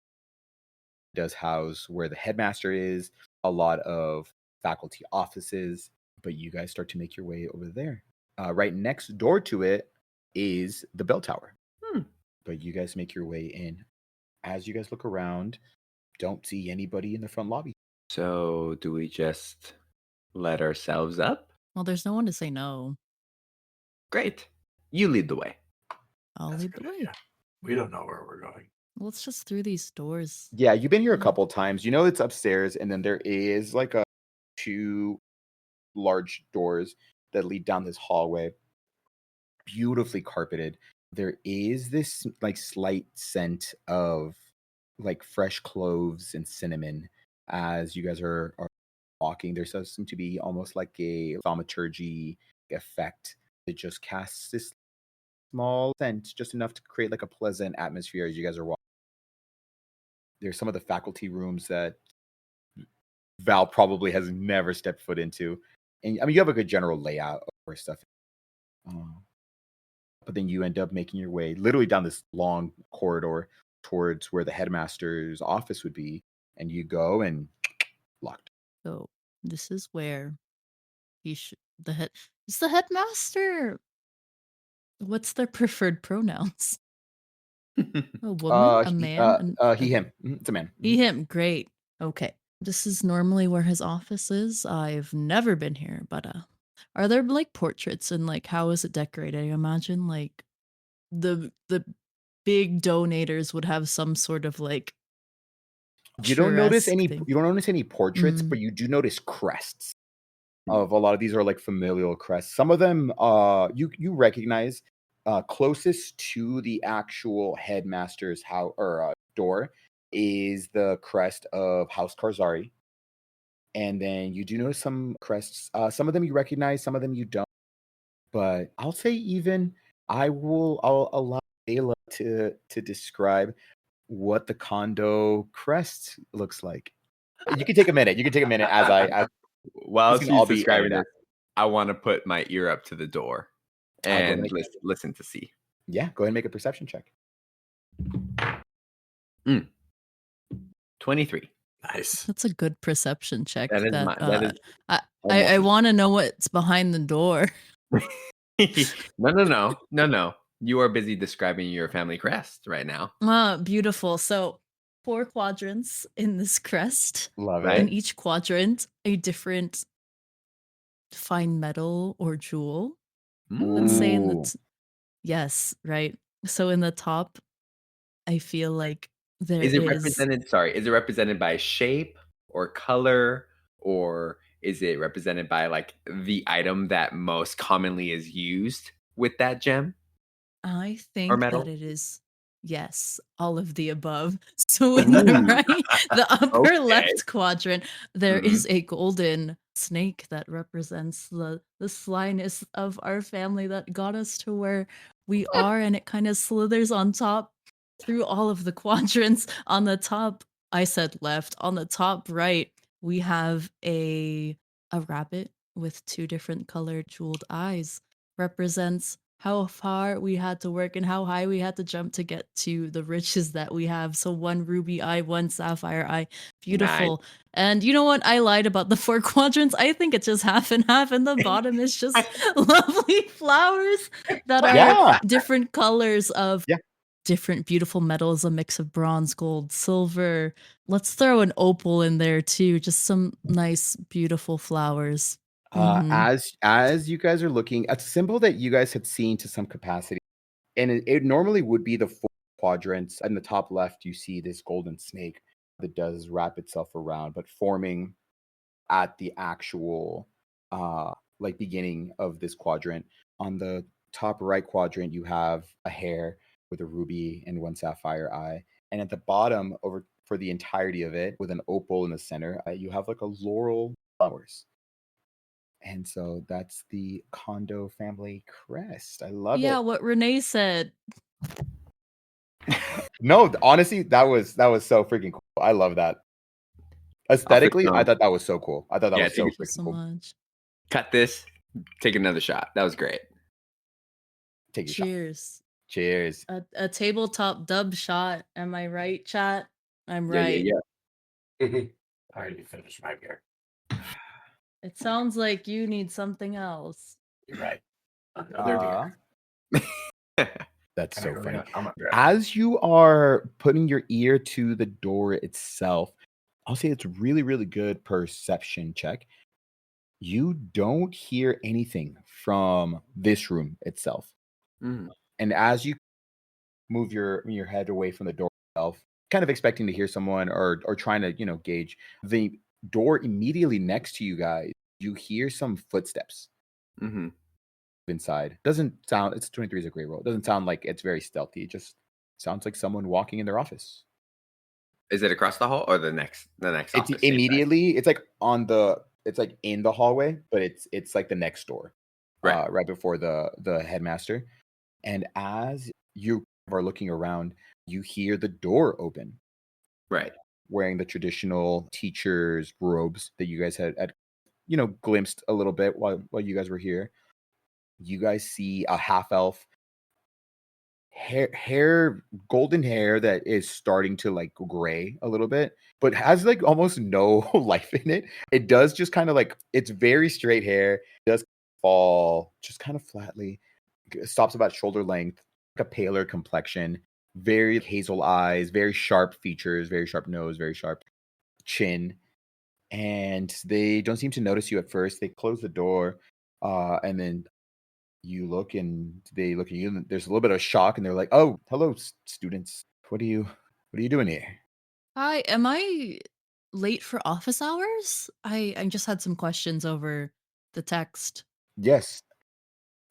[SPEAKER 2] It does house where the headmaster is, a lot of faculty offices, but you guys start to make your way over there. Right next door to it is the bell tower. But you guys make your way in. As you guys look around, don't see anybody in the front lobby.
[SPEAKER 1] So do we just let ourselves up?
[SPEAKER 3] Well, there's no one to say no.
[SPEAKER 1] Great. You lead the way.
[SPEAKER 3] I'll
[SPEAKER 4] That's a
[SPEAKER 3] lead the
[SPEAKER 4] good
[SPEAKER 3] way.
[SPEAKER 4] idea. We don't know where we're going.
[SPEAKER 3] Well, it's just through these doors.
[SPEAKER 2] Yeah, you've been here a couple times. You know it's upstairs, and then there is like a 2 large doors that lead down this hallway. Beautifully carpeted. There is this like slight scent of like fresh cloves and cinnamon as you guys are walking. There does seem to be almost like a thaumaturgy effect that just casts this small scent, just enough to create like a pleasant atmosphere as you guys are walking. There's some of the faculty rooms that Val probably has never stepped foot into. And I mean, you have a good general layout of where stuff is. But then you end up making your way literally down this long corridor towards where the headmaster's office would be. And you go and locked.
[SPEAKER 3] So this is where he should. It's the headmaster. What's their preferred pronouns? A woman, a man,
[SPEAKER 2] He, him. It's a man.
[SPEAKER 3] He, him. Great. Okay. This is normally where his office is. I've never been here, but are there like portraits and like how is it decorated? I imagine like the big donators would have some sort of like
[SPEAKER 2] You don't notice
[SPEAKER 3] picturesque
[SPEAKER 2] any.
[SPEAKER 3] thing.
[SPEAKER 2] You don't notice any portraits, but you do notice crests. Of a lot of these are like familial crests. Some of them, you recognize. Closest to the actual headmaster's house or door is the crest of House Karzari, and then you do notice some crests. Some of them you recognize, some of them you don't. But I'll say I'll allow Ayla to describe what the condo crest looks like. You can take a minute. You can take a minute as
[SPEAKER 1] While
[SPEAKER 2] This can all
[SPEAKER 1] she's
[SPEAKER 2] be
[SPEAKER 1] describing
[SPEAKER 2] edited
[SPEAKER 1] this, I want to put my ear up to the door and
[SPEAKER 2] ahead.
[SPEAKER 1] listen to see.
[SPEAKER 2] Yeah, go ahead and make a perception check.
[SPEAKER 1] 23.
[SPEAKER 4] Nice.
[SPEAKER 3] That's a good perception check.
[SPEAKER 1] That is
[SPEAKER 3] I want to know what's behind the door.
[SPEAKER 1] No. You are busy describing your family crest right now.
[SPEAKER 3] Beautiful. So 4 quadrants in this crest.
[SPEAKER 2] Love
[SPEAKER 1] Right.
[SPEAKER 3] In
[SPEAKER 2] it.
[SPEAKER 3] each quadrant, a different fine metal or jewel. Let's say in the
[SPEAKER 2] Ooh.
[SPEAKER 3] yes, right. So in the top, I feel like there
[SPEAKER 1] Is it represented? Sorry, is it represented by shape or color, or is it represented by like the item that most commonly is used with that gem?
[SPEAKER 3] I
[SPEAKER 1] Or
[SPEAKER 3] think
[SPEAKER 1] metal?
[SPEAKER 3] that it is, yes, all of the above. So in the
[SPEAKER 1] Ooh.
[SPEAKER 3] right, the upper
[SPEAKER 1] Okay.
[SPEAKER 3] left quadrant, there
[SPEAKER 1] Mhm.
[SPEAKER 3] is a golden snake that represents the slyness of our family that got us to where we are, and it kind of slithers on top through all of the quadrants. On the top, I said left. On the top right, we have a rabbit with 2 different colored jeweled eyes. Represents how far we had to work and how high we had to jump to get to the riches that we have. So 1 ruby eye, 1 sapphire eye. Beautiful.
[SPEAKER 1] Nice.
[SPEAKER 3] And you know what? I lied about the 4 quadrants. I think it's just half and half, and the bottom is just lovely flowers that are
[SPEAKER 2] Yeah.
[SPEAKER 3] different colors of
[SPEAKER 2] Yeah.
[SPEAKER 3] different beautiful metals, a mix of bronze, gold, silver. Let's throw an opal in there too. Just some nice, beautiful flowers.
[SPEAKER 2] As you guys are looking, a symbol that you guys had seen to some capacity, and it normally would be the 4 quadrants. In the top left, you see this golden snake that does wrap itself around, but forming at the actual like beginning of this quadrant. On the top right quadrant, you have a hare with a ruby and 1 sapphire eye. And at the bottom, over for the entirety of it, with an opal in the center, you have like a laurel flowers. And so that's the Kondo family crest. I love
[SPEAKER 3] Yeah,
[SPEAKER 2] it.
[SPEAKER 3] what Renee said.
[SPEAKER 2] No, honestly, that was so freaking cool. I love that. Aesthetically, I thought that was so cool. I thought that
[SPEAKER 1] Yeah,
[SPEAKER 2] was so
[SPEAKER 3] Thank you
[SPEAKER 2] freaking
[SPEAKER 3] so
[SPEAKER 2] cool.
[SPEAKER 3] much.
[SPEAKER 1] cut this, take another shot. That was great.
[SPEAKER 2] Take your shot.
[SPEAKER 3] Cheers.
[SPEAKER 2] Cheers.
[SPEAKER 3] A tabletop dub shot. Am I right, chat? I'm
[SPEAKER 1] Yeah,
[SPEAKER 3] right.
[SPEAKER 1] yeah.
[SPEAKER 4] I already finished my beer.
[SPEAKER 3] It sounds like you need something else.
[SPEAKER 4] You're right. Another beer.
[SPEAKER 2] That's
[SPEAKER 4] Can I
[SPEAKER 2] so
[SPEAKER 4] go
[SPEAKER 2] funny.
[SPEAKER 4] get- I'm gonna grab it.
[SPEAKER 2] As you are putting your ear to the door itself, I'll say it's really, really good perception check. You don't hear anything from this room itself.
[SPEAKER 1] Mm.
[SPEAKER 2] And as you move your head away from the door itself, kind of expecting to hear someone or trying to, gauge the door immediately next to you guys, you hear some footsteps
[SPEAKER 1] Mm-hmm.
[SPEAKER 2] inside. Doesn't sound, it's 23 is a great roll. It doesn't sound like it's very stealthy. It just sounds like someone walking in their office.
[SPEAKER 1] Is it across the hall or the next
[SPEAKER 2] It's
[SPEAKER 1] office?
[SPEAKER 2] immediately, it's like it's like in the hallway, but it's like the next door.
[SPEAKER 1] Right.
[SPEAKER 2] Right before the headmaster. And as you are looking around, you hear the door open,
[SPEAKER 1] Right.
[SPEAKER 2] wearing the traditional teacher's robes that you guys had glimpsed a little bit while you guys were here. You guys see a half elf, golden hair that is starting to like gray a little bit, but has like almost no life in it. It does just kind of like, it's very straight hair, it does fall just kind of flatly, stops about shoulder length, like a paler complexion, very hazel eyes, very sharp features, very sharp nose, very sharp chin. And they don't seem to notice you at first. They close the door, and then you look and they look at you, and there's a little bit of shock, and they're like, "Oh, hello, students. What are you doing here?"
[SPEAKER 3] Hi, am I late for office hours? I just had some questions over the text.
[SPEAKER 2] Yes.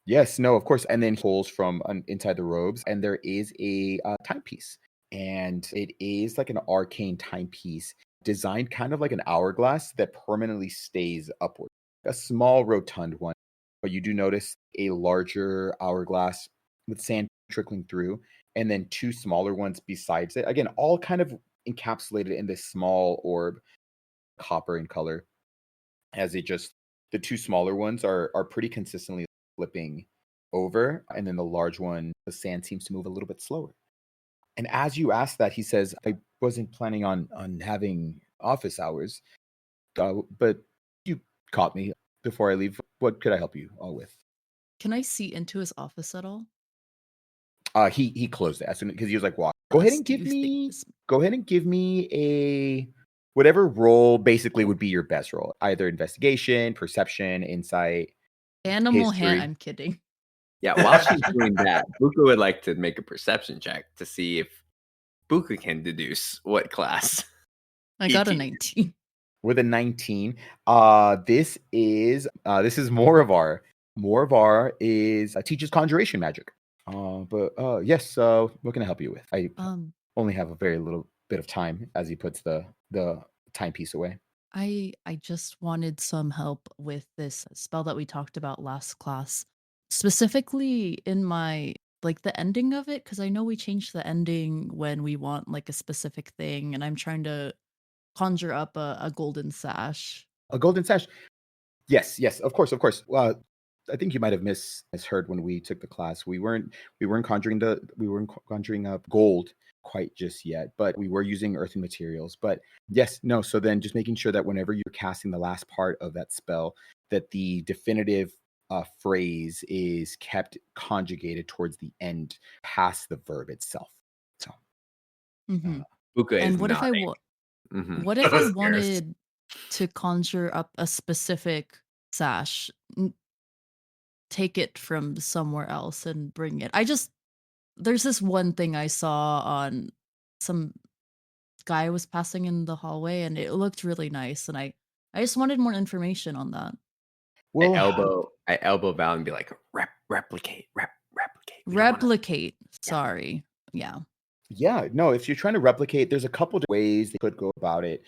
[SPEAKER 2] Yes, no, of course. And then pulls from inside the robes, and there is a timepiece, and it is like an arcane timepiece designed kind of like an hourglass that permanently stays upward. A small rotund one, but you do notice a larger hourglass with sand trickling through, and then two smaller ones besides it. Again, all kind of encapsulated in this small orb, copper in color. As it just the two smaller ones are pretty consistently flipping over, and then the large one, the sand seems to move a little bit slower. And as you ask that, he says, "I wasn't planning on having office hours, but you caught me before I leave. What could I help you all with?"
[SPEAKER 3] Can I see into his office at all?
[SPEAKER 2] He closed it as soon because he was like, "Walk. Go ahead and
[SPEAKER 3] Do you think this-
[SPEAKER 2] give me a whatever role basically would be your best role, either investigation, perception, insight,
[SPEAKER 3] Animal
[SPEAKER 2] history."
[SPEAKER 3] hand. I'm kidding.
[SPEAKER 1] Yeah, while she's doing that, Buka would like to make a perception check to see if Buka can deduce what class.
[SPEAKER 3] I got a
[SPEAKER 1] ET.
[SPEAKER 3] 19.
[SPEAKER 2] With a 19, this is Moravar is teaches conjuration magic. But yes, what can I help you with? I only have a very little bit of time, as he puts the timepiece away.
[SPEAKER 3] I just wanted some help with this spell that we talked about last class. Specifically in my like the ending of it, because I know we changed the ending when we want like a specific thing, and I'm trying to conjure up a golden sash.
[SPEAKER 2] A golden sash. Yes, of course, of course. I think you might have misheard when we took the class. We weren't conjuring up gold quite just yet, but we were using earthen materials. But yes, no. So then, just making sure that whenever you're casting the last part of that spell, that the definitive phrase is kept conjugated towards the end, past the verb itself. So,
[SPEAKER 3] Hmm.
[SPEAKER 1] Buka is
[SPEAKER 3] And what if I
[SPEAKER 1] nodding. Mhm.
[SPEAKER 3] what if I
[SPEAKER 4] Scarce.
[SPEAKER 3] wanted to conjure up a specific sash, take it from somewhere else and bring it? There's this one thing I saw on some guy was passing in the hallway, and it looked really nice, and I just wanted more information on that.
[SPEAKER 1] I elbow Val and be like, replicate. We don't wanna-"
[SPEAKER 3] Replicate. Sorry. Yeah.
[SPEAKER 2] Yeah, no, if you're trying to replicate, there's a couple of ways they could go about it.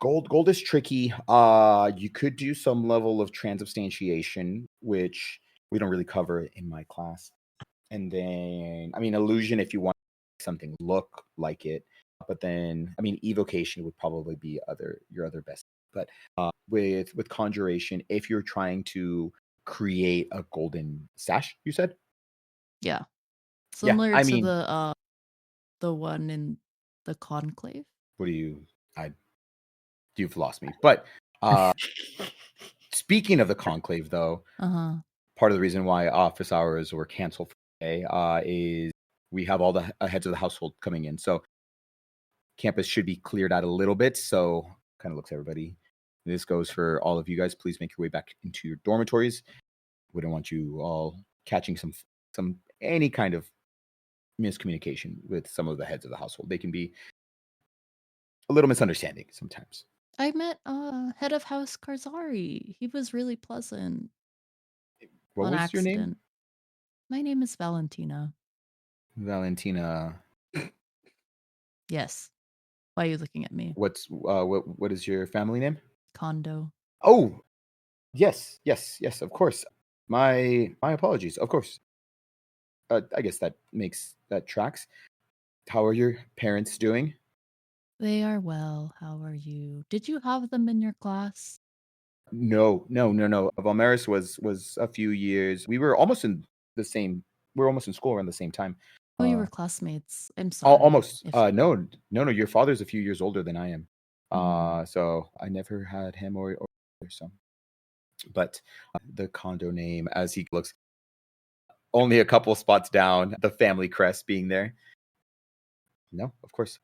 [SPEAKER 2] Gold is tricky. You could do some level of transubstantiation, which we don't really cover in my class. And then, I mean, illusion if you want something look like it. But then, I mean, evocation would probably be your other best. But with conjuration, if you're trying to create a golden sash, you said,
[SPEAKER 3] Yeah.
[SPEAKER 2] yeah.
[SPEAKER 3] Similar
[SPEAKER 2] I
[SPEAKER 3] to
[SPEAKER 2] mean,
[SPEAKER 3] the one in the conclave.
[SPEAKER 2] what do you? You've lost me. But uh, speaking of the conclave, though,
[SPEAKER 3] Uh-huh.
[SPEAKER 2] part of the reason why office hours were canceled for today is we have all the heads of the household coming in. So campus should be cleared out a little bit. So kind of looks everybody. This goes for all of you guys. Please make your way back into your dormitories. We don't want you all catching some any kind of miscommunication with some of the heads of the household. They can be a little misunderstanding sometimes.
[SPEAKER 3] I met head of house Karzari. He was really pleasant
[SPEAKER 2] What
[SPEAKER 3] on
[SPEAKER 2] was your name?
[SPEAKER 3] accident. My name is Valentina.
[SPEAKER 2] Valentina.
[SPEAKER 3] Yes. Why are you looking at me?
[SPEAKER 2] What is your family name?
[SPEAKER 3] Condo.
[SPEAKER 2] Oh, yes, of course. My apologies. Of course. I guess that tracks. How are your parents doing?
[SPEAKER 3] They are well. How are you? Did you have them in your class?
[SPEAKER 2] No. Valmeris was a few years. We were almost in the same. We were almost in school around the same time.
[SPEAKER 3] Oh, you were classmates. I'm sorry.
[SPEAKER 2] Almost.
[SPEAKER 3] If
[SPEAKER 2] No. Your father's a few years older than I am.
[SPEAKER 3] Mm.
[SPEAKER 2] So I never had him or so. But the condo name, as he looks, only a couple spots down, the family crest being there. No, of course.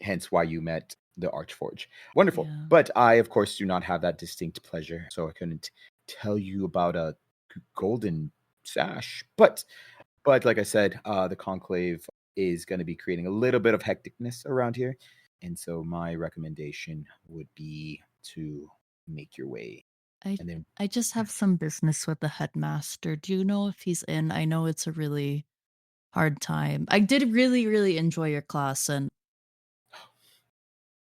[SPEAKER 2] Hence why you met the Archforge. Wonderful.
[SPEAKER 3] Yeah.
[SPEAKER 2] But I, of course, do not have that distinct pleasure, so I couldn't tell you about a golden sash. But like I said, the conclave is going to be creating a little bit of hecticness around here, and so my recommendation would be to make your way. And then,
[SPEAKER 3] I just have some business with the headmaster. Do you know if he's in? I know it's a really hard time. I did really, really enjoy your class and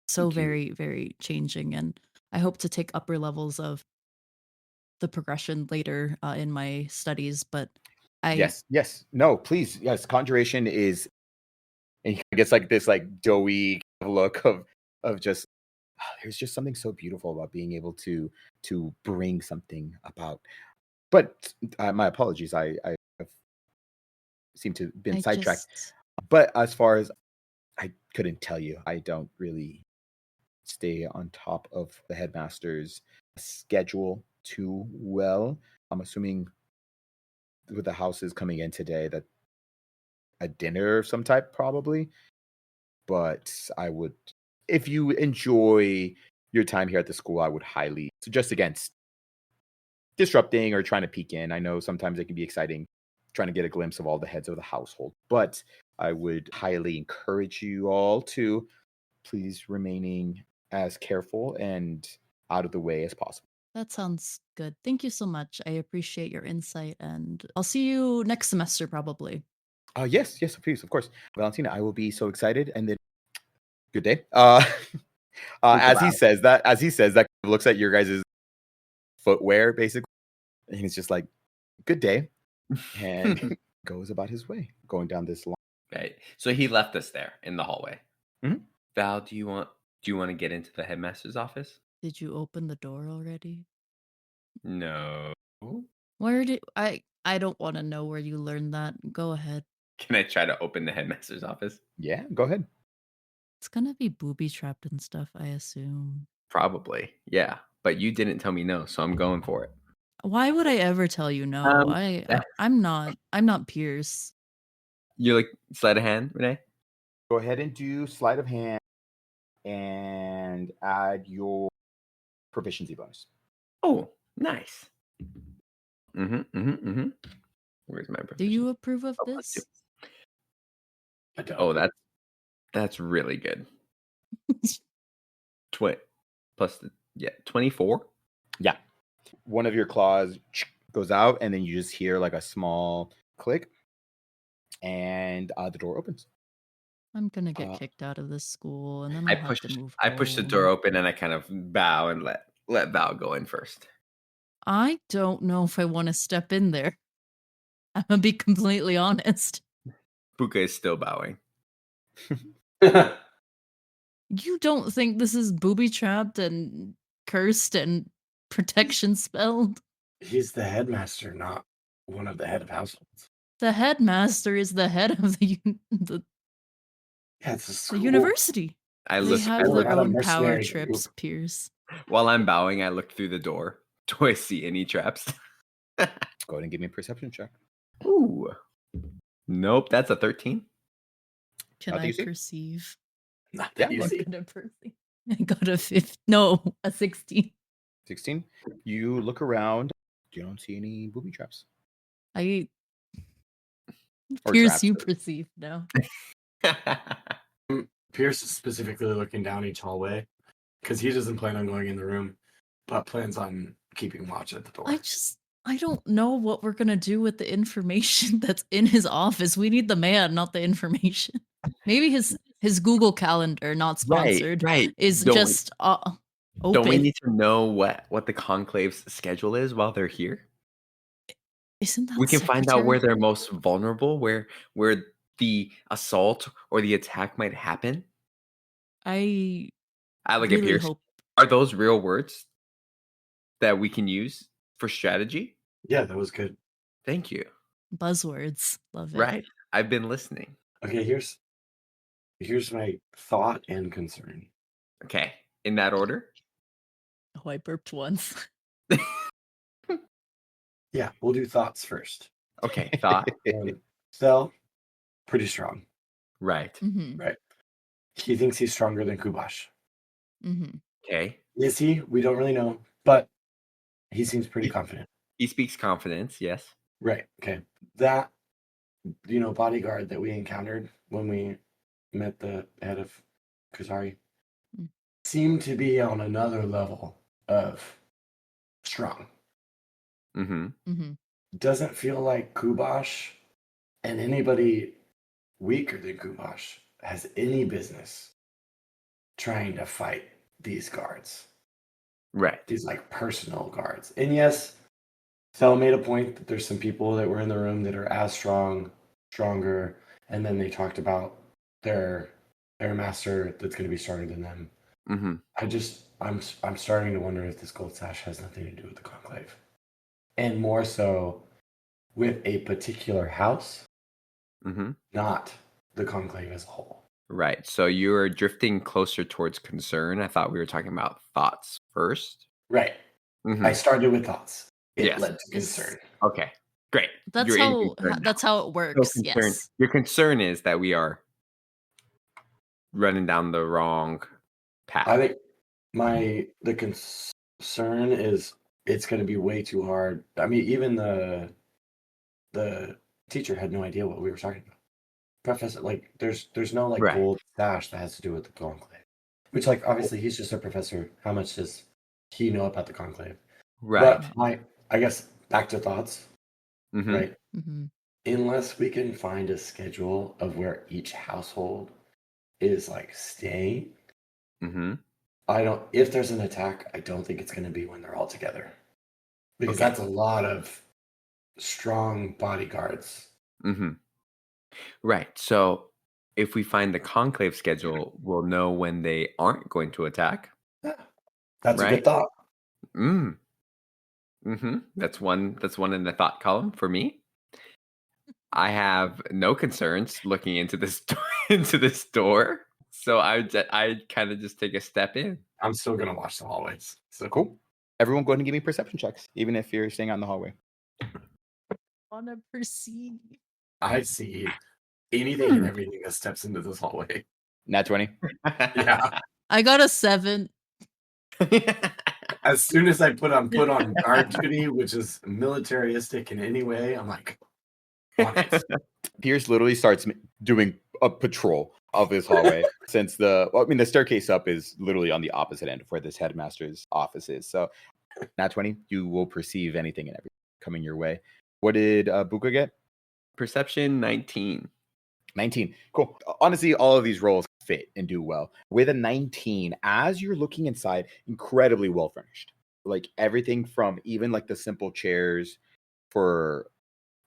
[SPEAKER 3] so
[SPEAKER 2] thank you.
[SPEAKER 3] very, very changing. And I hope to take upper levels of the progression later in my studies. But
[SPEAKER 2] Yes, no, please, yes. Conjuration is, and he gets like this like doughy look of just there's just something so beautiful about being able to bring something about. But my apologies, I have seem to have been
[SPEAKER 3] I
[SPEAKER 2] sidetracked.
[SPEAKER 3] just
[SPEAKER 2] But as far as I couldn't tell you, I don't really stay on top of the headmaster's schedule too well. I'm assuming with the houses coming in today that a dinner of some type probably. But I would, if you enjoy your time here at the school, I would highly suggest against disrupting or trying to peek in. I know sometimes it can be exciting trying to get a glimpse of all the heads of the household, but I would highly encourage you all to please remaining as careful and out of the way as possible.
[SPEAKER 3] that sounds good. Thank you so much. I appreciate your insight and I'll see you next semester probably.
[SPEAKER 2] Yes, please, of course. Valentina, I will be so excited. And then good day. As he says that, looks at your guys' footwear basically, and he's just like, "Good day," and goes about his way, going down this line.
[SPEAKER 1] Right. So he left us there in the hallway.
[SPEAKER 2] Mhm.
[SPEAKER 1] Val, do you want to get into the headmaster's office?
[SPEAKER 3] Did you open the door already?
[SPEAKER 1] No.
[SPEAKER 3] Where did I don't want to know where you learned that. Go ahead.
[SPEAKER 1] Can I try to open the headmaster's office?
[SPEAKER 2] Yeah, go ahead.
[SPEAKER 3] It's gonna be booby trapped and stuff, I assume.
[SPEAKER 1] Probably. Yeah. But you didn't tell me no, so I'm going for it.
[SPEAKER 3] Why would I ever tell you no?
[SPEAKER 1] Um,
[SPEAKER 3] I'm not Pierce.
[SPEAKER 1] You like sleight of hand, Renee?
[SPEAKER 2] Go ahead and do sleight of hand and add your proficiency bonus.
[SPEAKER 1] Oh, nice. Where's my
[SPEAKER 3] Do
[SPEAKER 1] proficiency?
[SPEAKER 3] you approve of
[SPEAKER 1] +2.
[SPEAKER 3] this?
[SPEAKER 4] I don't.
[SPEAKER 1] Oh, that's really good. Plus 24.
[SPEAKER 2] Yeah. One of your claws goes out, and then you just hear like a small click, and the door opens.
[SPEAKER 3] I'm gonna get
[SPEAKER 2] Uh,
[SPEAKER 3] kicked out of this school, and then
[SPEAKER 1] I
[SPEAKER 3] I'll have
[SPEAKER 1] push
[SPEAKER 3] to move
[SPEAKER 1] I push the door
[SPEAKER 3] home.
[SPEAKER 1] open and I kind of bow and let Val go in first.
[SPEAKER 3] I don't know if I want to step in there. I'm gonna be completely honest.
[SPEAKER 1] Buka is still bowing.
[SPEAKER 3] You don't think this is booby trapped and cursed and protection spelled?
[SPEAKER 4] He's the headmaster, not one of the head of households.
[SPEAKER 3] The headmaster is the head of the
[SPEAKER 4] Yeah, it's a
[SPEAKER 3] the
[SPEAKER 4] school.
[SPEAKER 3] university.
[SPEAKER 1] I
[SPEAKER 3] They
[SPEAKER 1] look
[SPEAKER 3] have
[SPEAKER 4] We're
[SPEAKER 3] their
[SPEAKER 4] not a
[SPEAKER 3] own power
[SPEAKER 4] mercenary
[SPEAKER 3] trips,
[SPEAKER 4] group.
[SPEAKER 3] Pierce.
[SPEAKER 1] while I'm bowing, I look through the door. Do I see any traps?
[SPEAKER 2] Go ahead and give me a perception check.
[SPEAKER 1] Ooh. Nope, that's a 13.
[SPEAKER 3] Can
[SPEAKER 2] Nothing
[SPEAKER 3] I
[SPEAKER 2] you see?
[SPEAKER 3] perceive?
[SPEAKER 4] Not
[SPEAKER 2] Yeah,
[SPEAKER 4] that
[SPEAKER 2] go
[SPEAKER 3] I'm
[SPEAKER 4] easy.
[SPEAKER 3] gonna perceive. I got a 5. No, a 16.
[SPEAKER 2] 16. You look around. You don't see any booby traps.
[SPEAKER 3] I
[SPEAKER 2] Or
[SPEAKER 3] Pierce,
[SPEAKER 2] traps.
[SPEAKER 3] you perceive now.
[SPEAKER 4] Pierce is specifically looking down each hallway because he doesn't plan on going in the room, but plans on keeping watch at the door.
[SPEAKER 3] I don't know what we're gonna do with the information that's in his office. We need the man, not the information. Maybe his Google Calendar, not sponsored,
[SPEAKER 1] right.
[SPEAKER 3] is
[SPEAKER 1] Don't
[SPEAKER 3] just
[SPEAKER 1] don't we
[SPEAKER 3] open.
[SPEAKER 1] need to know what the conclave's schedule is while they're here?
[SPEAKER 3] Isn't that
[SPEAKER 1] We can find out where
[SPEAKER 3] secretary?
[SPEAKER 1] they're most vulnerable, where the assault or the attack might happen.
[SPEAKER 3] I
[SPEAKER 1] I look at
[SPEAKER 3] really
[SPEAKER 1] Pierce.
[SPEAKER 3] hope.
[SPEAKER 1] Are those real words that we can use for strategy?
[SPEAKER 4] Yeah, that was good.
[SPEAKER 1] Thank you.
[SPEAKER 3] Buzzwords. Love it.
[SPEAKER 1] Right. I've been listening.
[SPEAKER 4] Okay, here's my thought and concern.
[SPEAKER 1] Okay. In that order?
[SPEAKER 3] Oh, I burped once.
[SPEAKER 4] Yeah, we'll do thoughts first.
[SPEAKER 1] Okay. Thought.
[SPEAKER 4] Thell, pretty strong,
[SPEAKER 1] Right.
[SPEAKER 3] Mm-hmm.
[SPEAKER 4] right? He thinks he's stronger than Kubash.
[SPEAKER 3] Mm-hmm.
[SPEAKER 1] Okay.
[SPEAKER 4] Is he? We don't really know, but he seems pretty confident.
[SPEAKER 1] He speaks confidence. Yes.
[SPEAKER 4] Right. Okay. That bodyguard that we encountered when we met the head of Kuzari
[SPEAKER 3] Mm.
[SPEAKER 4] seemed to be on another level of strong.
[SPEAKER 1] Mm-hmm.
[SPEAKER 3] Mm-hmm.
[SPEAKER 4] Doesn't feel like Kubash and anybody weaker than Kubash has any business trying to fight these guards.
[SPEAKER 1] Right.
[SPEAKER 4] These like personal guards. And yes, Thell made a point that there's some people that were in the room that are as stronger, and then they talked about their master that's going to be stronger than them.
[SPEAKER 1] Mm-hmm.
[SPEAKER 4] I'm starting to wonder if this gold sash has nothing to do with the conclave, and more so with a particular house,
[SPEAKER 1] Mm-hmm.
[SPEAKER 4] not the conclave as a whole.
[SPEAKER 1] Right. So you're drifting closer towards concern. I thought we were talking about thoughts first.
[SPEAKER 4] Right.
[SPEAKER 1] Mhm.
[SPEAKER 4] I started with thoughts. It
[SPEAKER 1] Yes.
[SPEAKER 4] led to concern.
[SPEAKER 1] Okay. Great.
[SPEAKER 3] That's
[SPEAKER 1] You're in
[SPEAKER 3] how
[SPEAKER 1] concern now.
[SPEAKER 3] that's how it
[SPEAKER 1] So
[SPEAKER 3] works.
[SPEAKER 1] concern.
[SPEAKER 3] Yes.
[SPEAKER 1] Your concern is that we are running down the wrong path.
[SPEAKER 4] I think the concern is it's going to be way too hard. I mean, even the teacher had no idea what we were talking about. Professor, like, there's no like
[SPEAKER 1] Right.
[SPEAKER 4] gold sash that has to do with the conclave. Which, like, obviously he's just a professor. How much does he know about the conclave?
[SPEAKER 1] Right.
[SPEAKER 4] But I guess back to thoughts,
[SPEAKER 1] Mhm.
[SPEAKER 4] right?
[SPEAKER 3] Mm-hmm.
[SPEAKER 4] Unless we can find a schedule of where each household is like staying,
[SPEAKER 1] Mhm.
[SPEAKER 4] if there's an attack, I don't think it's going to be when they're all together. Because
[SPEAKER 1] Okay.
[SPEAKER 4] that's a lot of strong bodyguards.
[SPEAKER 1] Mhm. Right. So if we find the conclave schedule, we'll know when they aren't going to attack.
[SPEAKER 4] Yeah, that's a
[SPEAKER 1] Right.
[SPEAKER 4] good thought.
[SPEAKER 1] Mm. Mhm. That's one in the thought column for me. I have no concerns looking into this into this door. So I kind of just take a step in.
[SPEAKER 4] I'm still going to watch the hallways. So
[SPEAKER 2] Cool. Everyone go ahead and give me perception checks, even if you're staying out in the hallway.
[SPEAKER 3] Wanna perceive.
[SPEAKER 4] I see anything and everything that steps into this hallway.
[SPEAKER 2] Nat 20.
[SPEAKER 4] Yeah.
[SPEAKER 3] I got a 7.
[SPEAKER 4] As soon as I put on guard duty, which is militaristic in any way, I'm like, on it.
[SPEAKER 2] Pierce literally starts doing a patrol of this hallway since the staircase up is literally on the opposite end of where this headmaster's office is. So, Nat 20, you will perceive anything and everything coming your way. What did Buka get?
[SPEAKER 1] Perception 19.
[SPEAKER 2] 19. Cool. Honestly, all of these roles fit and do well. With a 19, as you're looking inside, incredibly well furnished. Like everything from even like the simple chairs for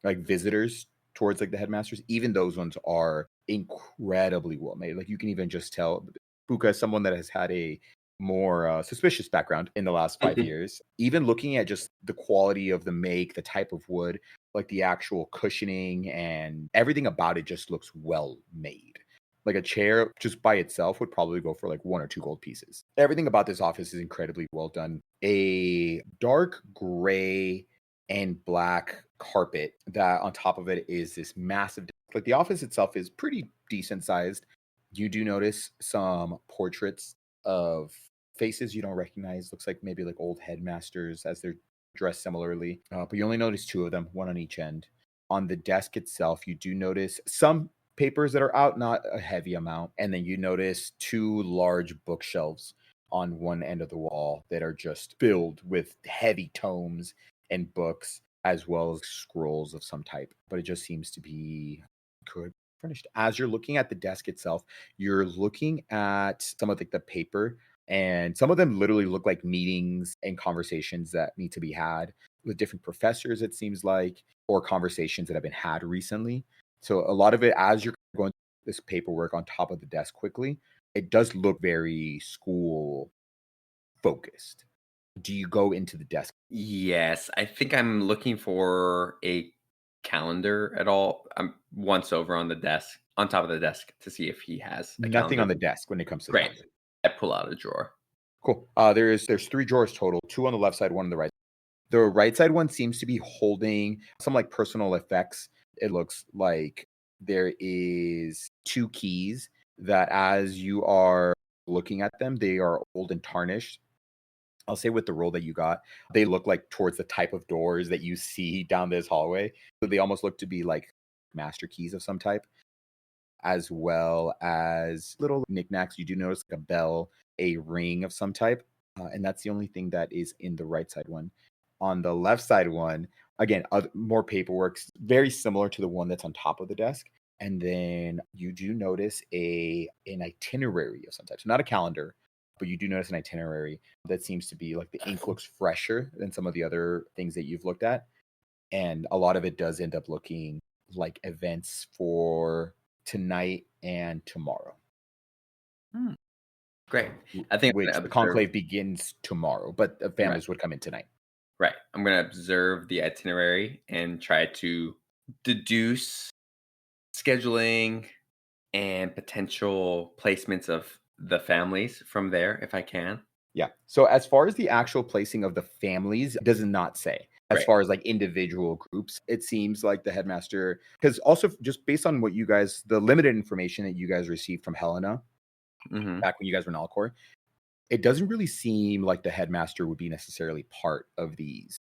[SPEAKER 2] like visitors towards like the headmasters, even those ones are incredibly well made. Like you can even just tell Puka is someone that has had a more suspicious background in the last 5 years. Even looking at just the quality of the make, the type of wood, like the actual cushioning and everything about it just looks well made. Like a chair just by itself would probably go for like 1 or 2 gold pieces. Everything about this office is incredibly well done. A dark gray and black carpet that on top of it is this massive, like the office itself is pretty decent sized. You do notice some portraits of faces you don't recognize. Looks like maybe like old headmasters as they're dressed similarly. But you only notice 2 of them, one on each end. On the desk itself, you do notice some papers that are out, not a heavy amount. And then you notice 2 large bookshelves on one end of the wall that are just filled with heavy tomes and books, as well as scrolls of some type. But it just seems to be good furnished. As you're looking at the desk itself, you're looking at some of the paper, and some of them literally look like meetings and conversations that need to be had with different professors, it seems like, or conversations that have been had recently. So a lot of it, as you're going through this paperwork on top of the desk quickly, it does look very school focused. Do you go into the desk?
[SPEAKER 1] Yes, I think I'm looking for a calendar at all. I'm once over on the desk, on top of the desk, to see if he has a
[SPEAKER 2] Nothing
[SPEAKER 1] calendar.
[SPEAKER 2] on the desk when it comes to
[SPEAKER 1] Great.
[SPEAKER 2] that.
[SPEAKER 1] I pull out a drawer.
[SPEAKER 2] Cool. There's 3 drawers total, 2 on the left side, 1 on the right. The right side one seems to be holding some like personal effects. It looks like there is 2 keys that as you are looking at them, they are old and tarnished. I'll say with the roll that you got, they look like towards the type of doors that you see down this hallway. So they almost look to be like master keys of some type, as well as little knickknacks. You do notice like a bell, a ring of some type. And that's the only thing that is in the right side one. On the left side one, again, more paperwork, very similar to the one that's on top of the desk. And then you do notice an itinerary of some type. So not a calendar, but you do notice an itinerary that seems to be like the ink looks fresher than some of the other things that you've looked at. And a lot of it does end up looking like events for tonight and tomorrow.
[SPEAKER 1] Great. I think I'm
[SPEAKER 2] Which
[SPEAKER 1] gonna
[SPEAKER 2] the
[SPEAKER 1] observe.
[SPEAKER 2] conclave begins tomorrow, but the families would come in tonight.
[SPEAKER 1] Right. I'm going to observe the itinerary and try to deduce scheduling and potential placements of the families from there if I can.
[SPEAKER 2] Yeah. So as far as the actual placing of the families, it does not say. As
[SPEAKER 1] Right.
[SPEAKER 2] far as like individual groups, it seems like the headmaster, because also just based on what you guys, the limited information that you guys received from Helena
[SPEAKER 1] Mhm.
[SPEAKER 2] back when you guys were in Alcor, it doesn't really seem like the headmaster would be necessarily part of these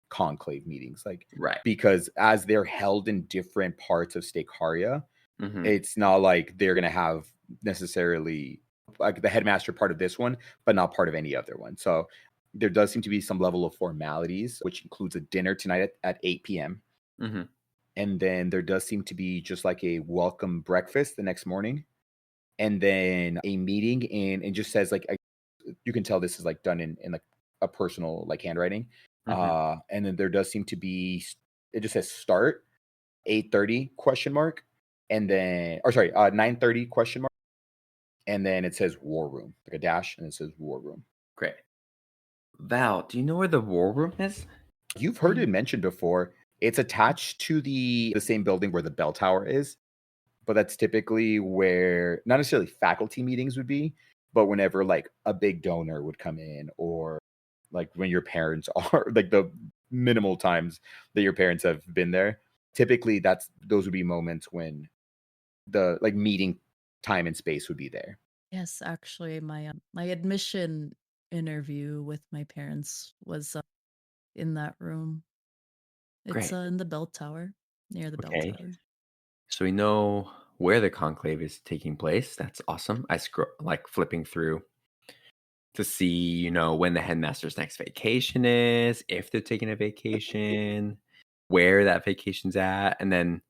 [SPEAKER 2] conclave meetings. Like,
[SPEAKER 1] Right.
[SPEAKER 2] because as they're held in different parts of Stakeharia,
[SPEAKER 1] Mhm.
[SPEAKER 2] it's not like they're going to have necessarily like the headmaster part of this one, but not part of any other one. So there does seem to be some level of formalities, which includes a dinner tonight at 8 p.m.
[SPEAKER 1] Mhm.
[SPEAKER 2] And then there does seem to be just like a welcome breakfast the next morning. And then a meeting and just says like, you can tell this is like done in like a personal like handwriting.
[SPEAKER 1] Mhm.
[SPEAKER 2] And then there does seem to be, it just says start 8:30 question mark. And then, or sorry, 9:30 question mark. And then it says war room, like a dash, and it says war room.
[SPEAKER 1] Great. Val, do you know where the war room is?
[SPEAKER 2] You've heard it mentioned before. It's attached to the same building where the bell tower is, but that's typically where not necessarily faculty meetings would be, but whenever like a big donor would come in, or like when your parents are like the minimal times that your parents have been there. Typically, those would be moments when the like meeting time and space would be there.
[SPEAKER 3] Yes, actually, my admission interview with my parents was in that room. It's
[SPEAKER 1] Great.
[SPEAKER 3] in the bell tower, near the bell
[SPEAKER 1] Okay.
[SPEAKER 3] tower.
[SPEAKER 1] So we know where the conclave is taking place. That's awesome. I scroll like flipping through to see, when the headmaster's next vacation is, if they're taking a vacation, where that vacation's at, and then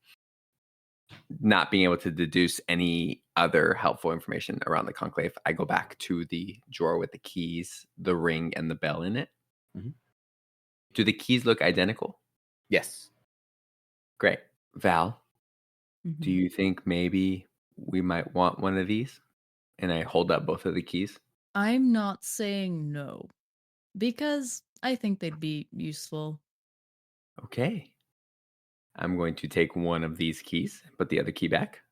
[SPEAKER 1] not being able to deduce any other helpful information around the conclave, I go back to the drawer with the keys, the ring, and the bell in it.
[SPEAKER 2] Mhm.
[SPEAKER 1] Do the keys look identical?
[SPEAKER 2] Yes.
[SPEAKER 1] Great. Val, do
[SPEAKER 3] Mhm.
[SPEAKER 1] you think maybe we might want one of these? And I hold up both of the keys.
[SPEAKER 3] I'm not saying no, because I think they'd be useful.
[SPEAKER 1] Okay. I'm going to take one of these keys, put the other key back,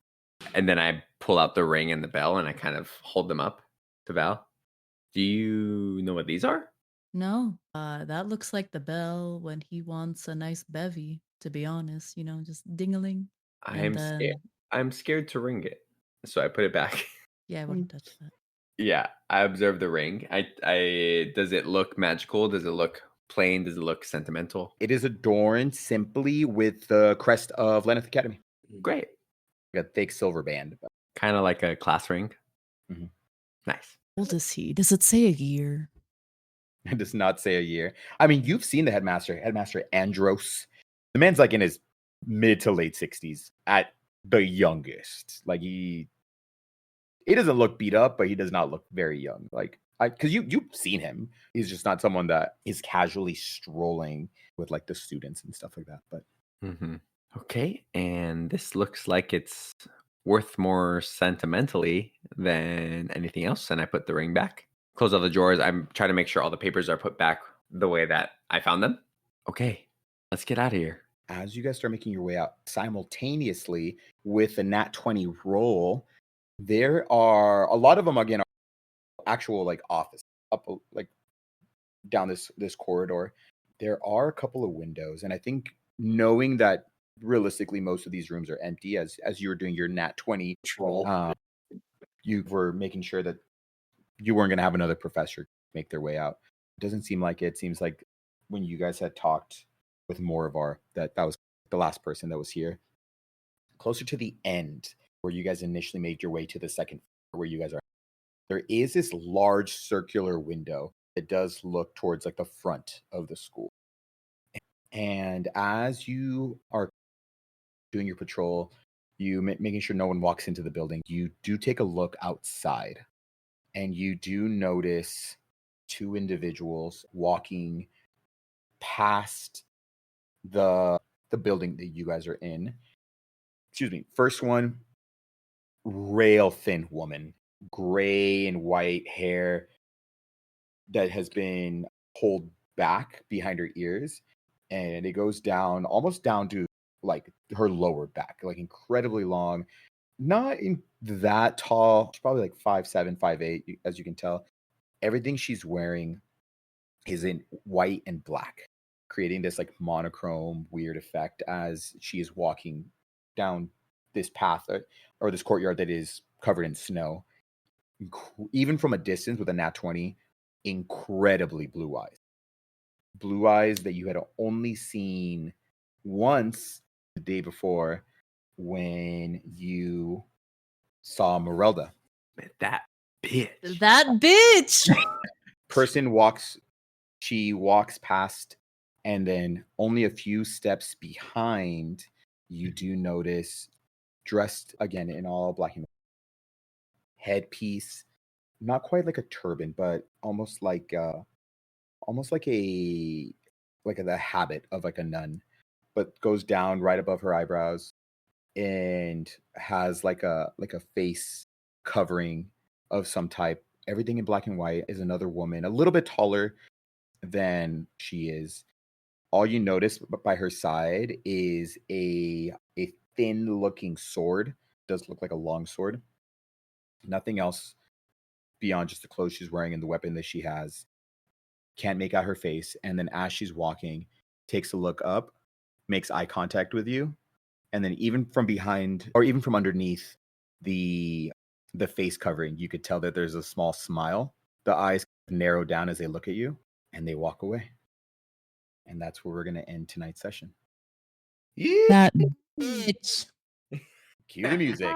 [SPEAKER 1] and then I pull out the ring and the bell and I kind of hold them up to Val. Do you know what these are?
[SPEAKER 3] No, that looks like the bell when he wants a nice bevy, to be honest, just ding-a-ling. And
[SPEAKER 1] I'm scared.
[SPEAKER 3] then,
[SPEAKER 1] I'm scared to ring it. So I put it back.
[SPEAKER 3] yeah, I wouldn't touch that.
[SPEAKER 1] Yeah, I observe the ring. I does it look magical? Does it look plain? Does it look sentimental?
[SPEAKER 2] It is adorned simply with the crest of Lenneth Academy.
[SPEAKER 1] Great.
[SPEAKER 2] Like a thick silver band.
[SPEAKER 1] Kind of like a class ring.
[SPEAKER 2] Mhm.
[SPEAKER 1] Nice.
[SPEAKER 3] How old is he? Does it say a year?
[SPEAKER 2] It does not say a year. I mean, you've seen the Headmaster Andros. The man's like in his mid to late 60s at the youngest. Like he doesn't look beat up, but he does not look very young. Like because you've seen him. He's just not someone that is casually strolling with like the students and stuff like that. But
[SPEAKER 1] Mm-hmm. Okay, and this looks like it's worth more sentimentally than anything else. And I put the ring back. Close all the drawers. I'm trying to make sure all the papers are put back the way that I found them. Okay, let's get out of here.
[SPEAKER 2] as you guys start making your way out simultaneously with the Nat 20 roll, there are a lot of them again are actual like office up like down this corridor. There are a couple of windows, and I think knowing that realistically most of these rooms are empty, as you were doing your Nat 20,
[SPEAKER 4] Troll.
[SPEAKER 2] you were making sure that you weren't going to have another professor make their way out. It doesn't seem like it. It seems like when you guys had talked with Moravar, that was the last person that was here. Closer to the end, where you guys initially made your way to the second floor where you guys are, there is this large circular window that does look towards like the front of the school. And as you are doing your patrol, you making sure no one walks into the building, you do take a look outside, and you do notice two individuals walking past the building that you guys are in. Excuse me. First one, rail thin woman, gray and white hair that has been pulled back behind her ears, and it goes down almost down to like her lower back, like incredibly long. Not in that tall. She's probably like 5'7", 5'8", as you can tell. Everything she's wearing is in white and black, creating this like monochrome weird effect as she is walking down this path or this courtyard that is covered in snow. Even from a distance with a Nat 20, incredibly blue eyes. Blue eyes that you had only seen once the day before when you saw Merelda.
[SPEAKER 1] That bitch.
[SPEAKER 3] That bitch!
[SPEAKER 2] She walks past, and then only a few steps behind, you do notice, dressed again in all black and headpiece, not quite like a turban, but almost like the habit of like a nun, but goes down right above her eyebrows and has like a face covering of some type. Everything in black and white. Is another woman, a little bit taller than she is. All you notice by her side is a thin looking sword. Does look like a long sword. Nothing else beyond just the clothes she's wearing and the weapon that she has. Can't make out her face. And then as she's walking, takes a look up, makes eye contact with you, and then even from behind or even from underneath the face covering, you could tell that there's a small smile. The eyes narrow down as they look at you, and they walk away. And that's where we're going to end tonight's session.
[SPEAKER 3] That bitch.
[SPEAKER 2] Cue the music.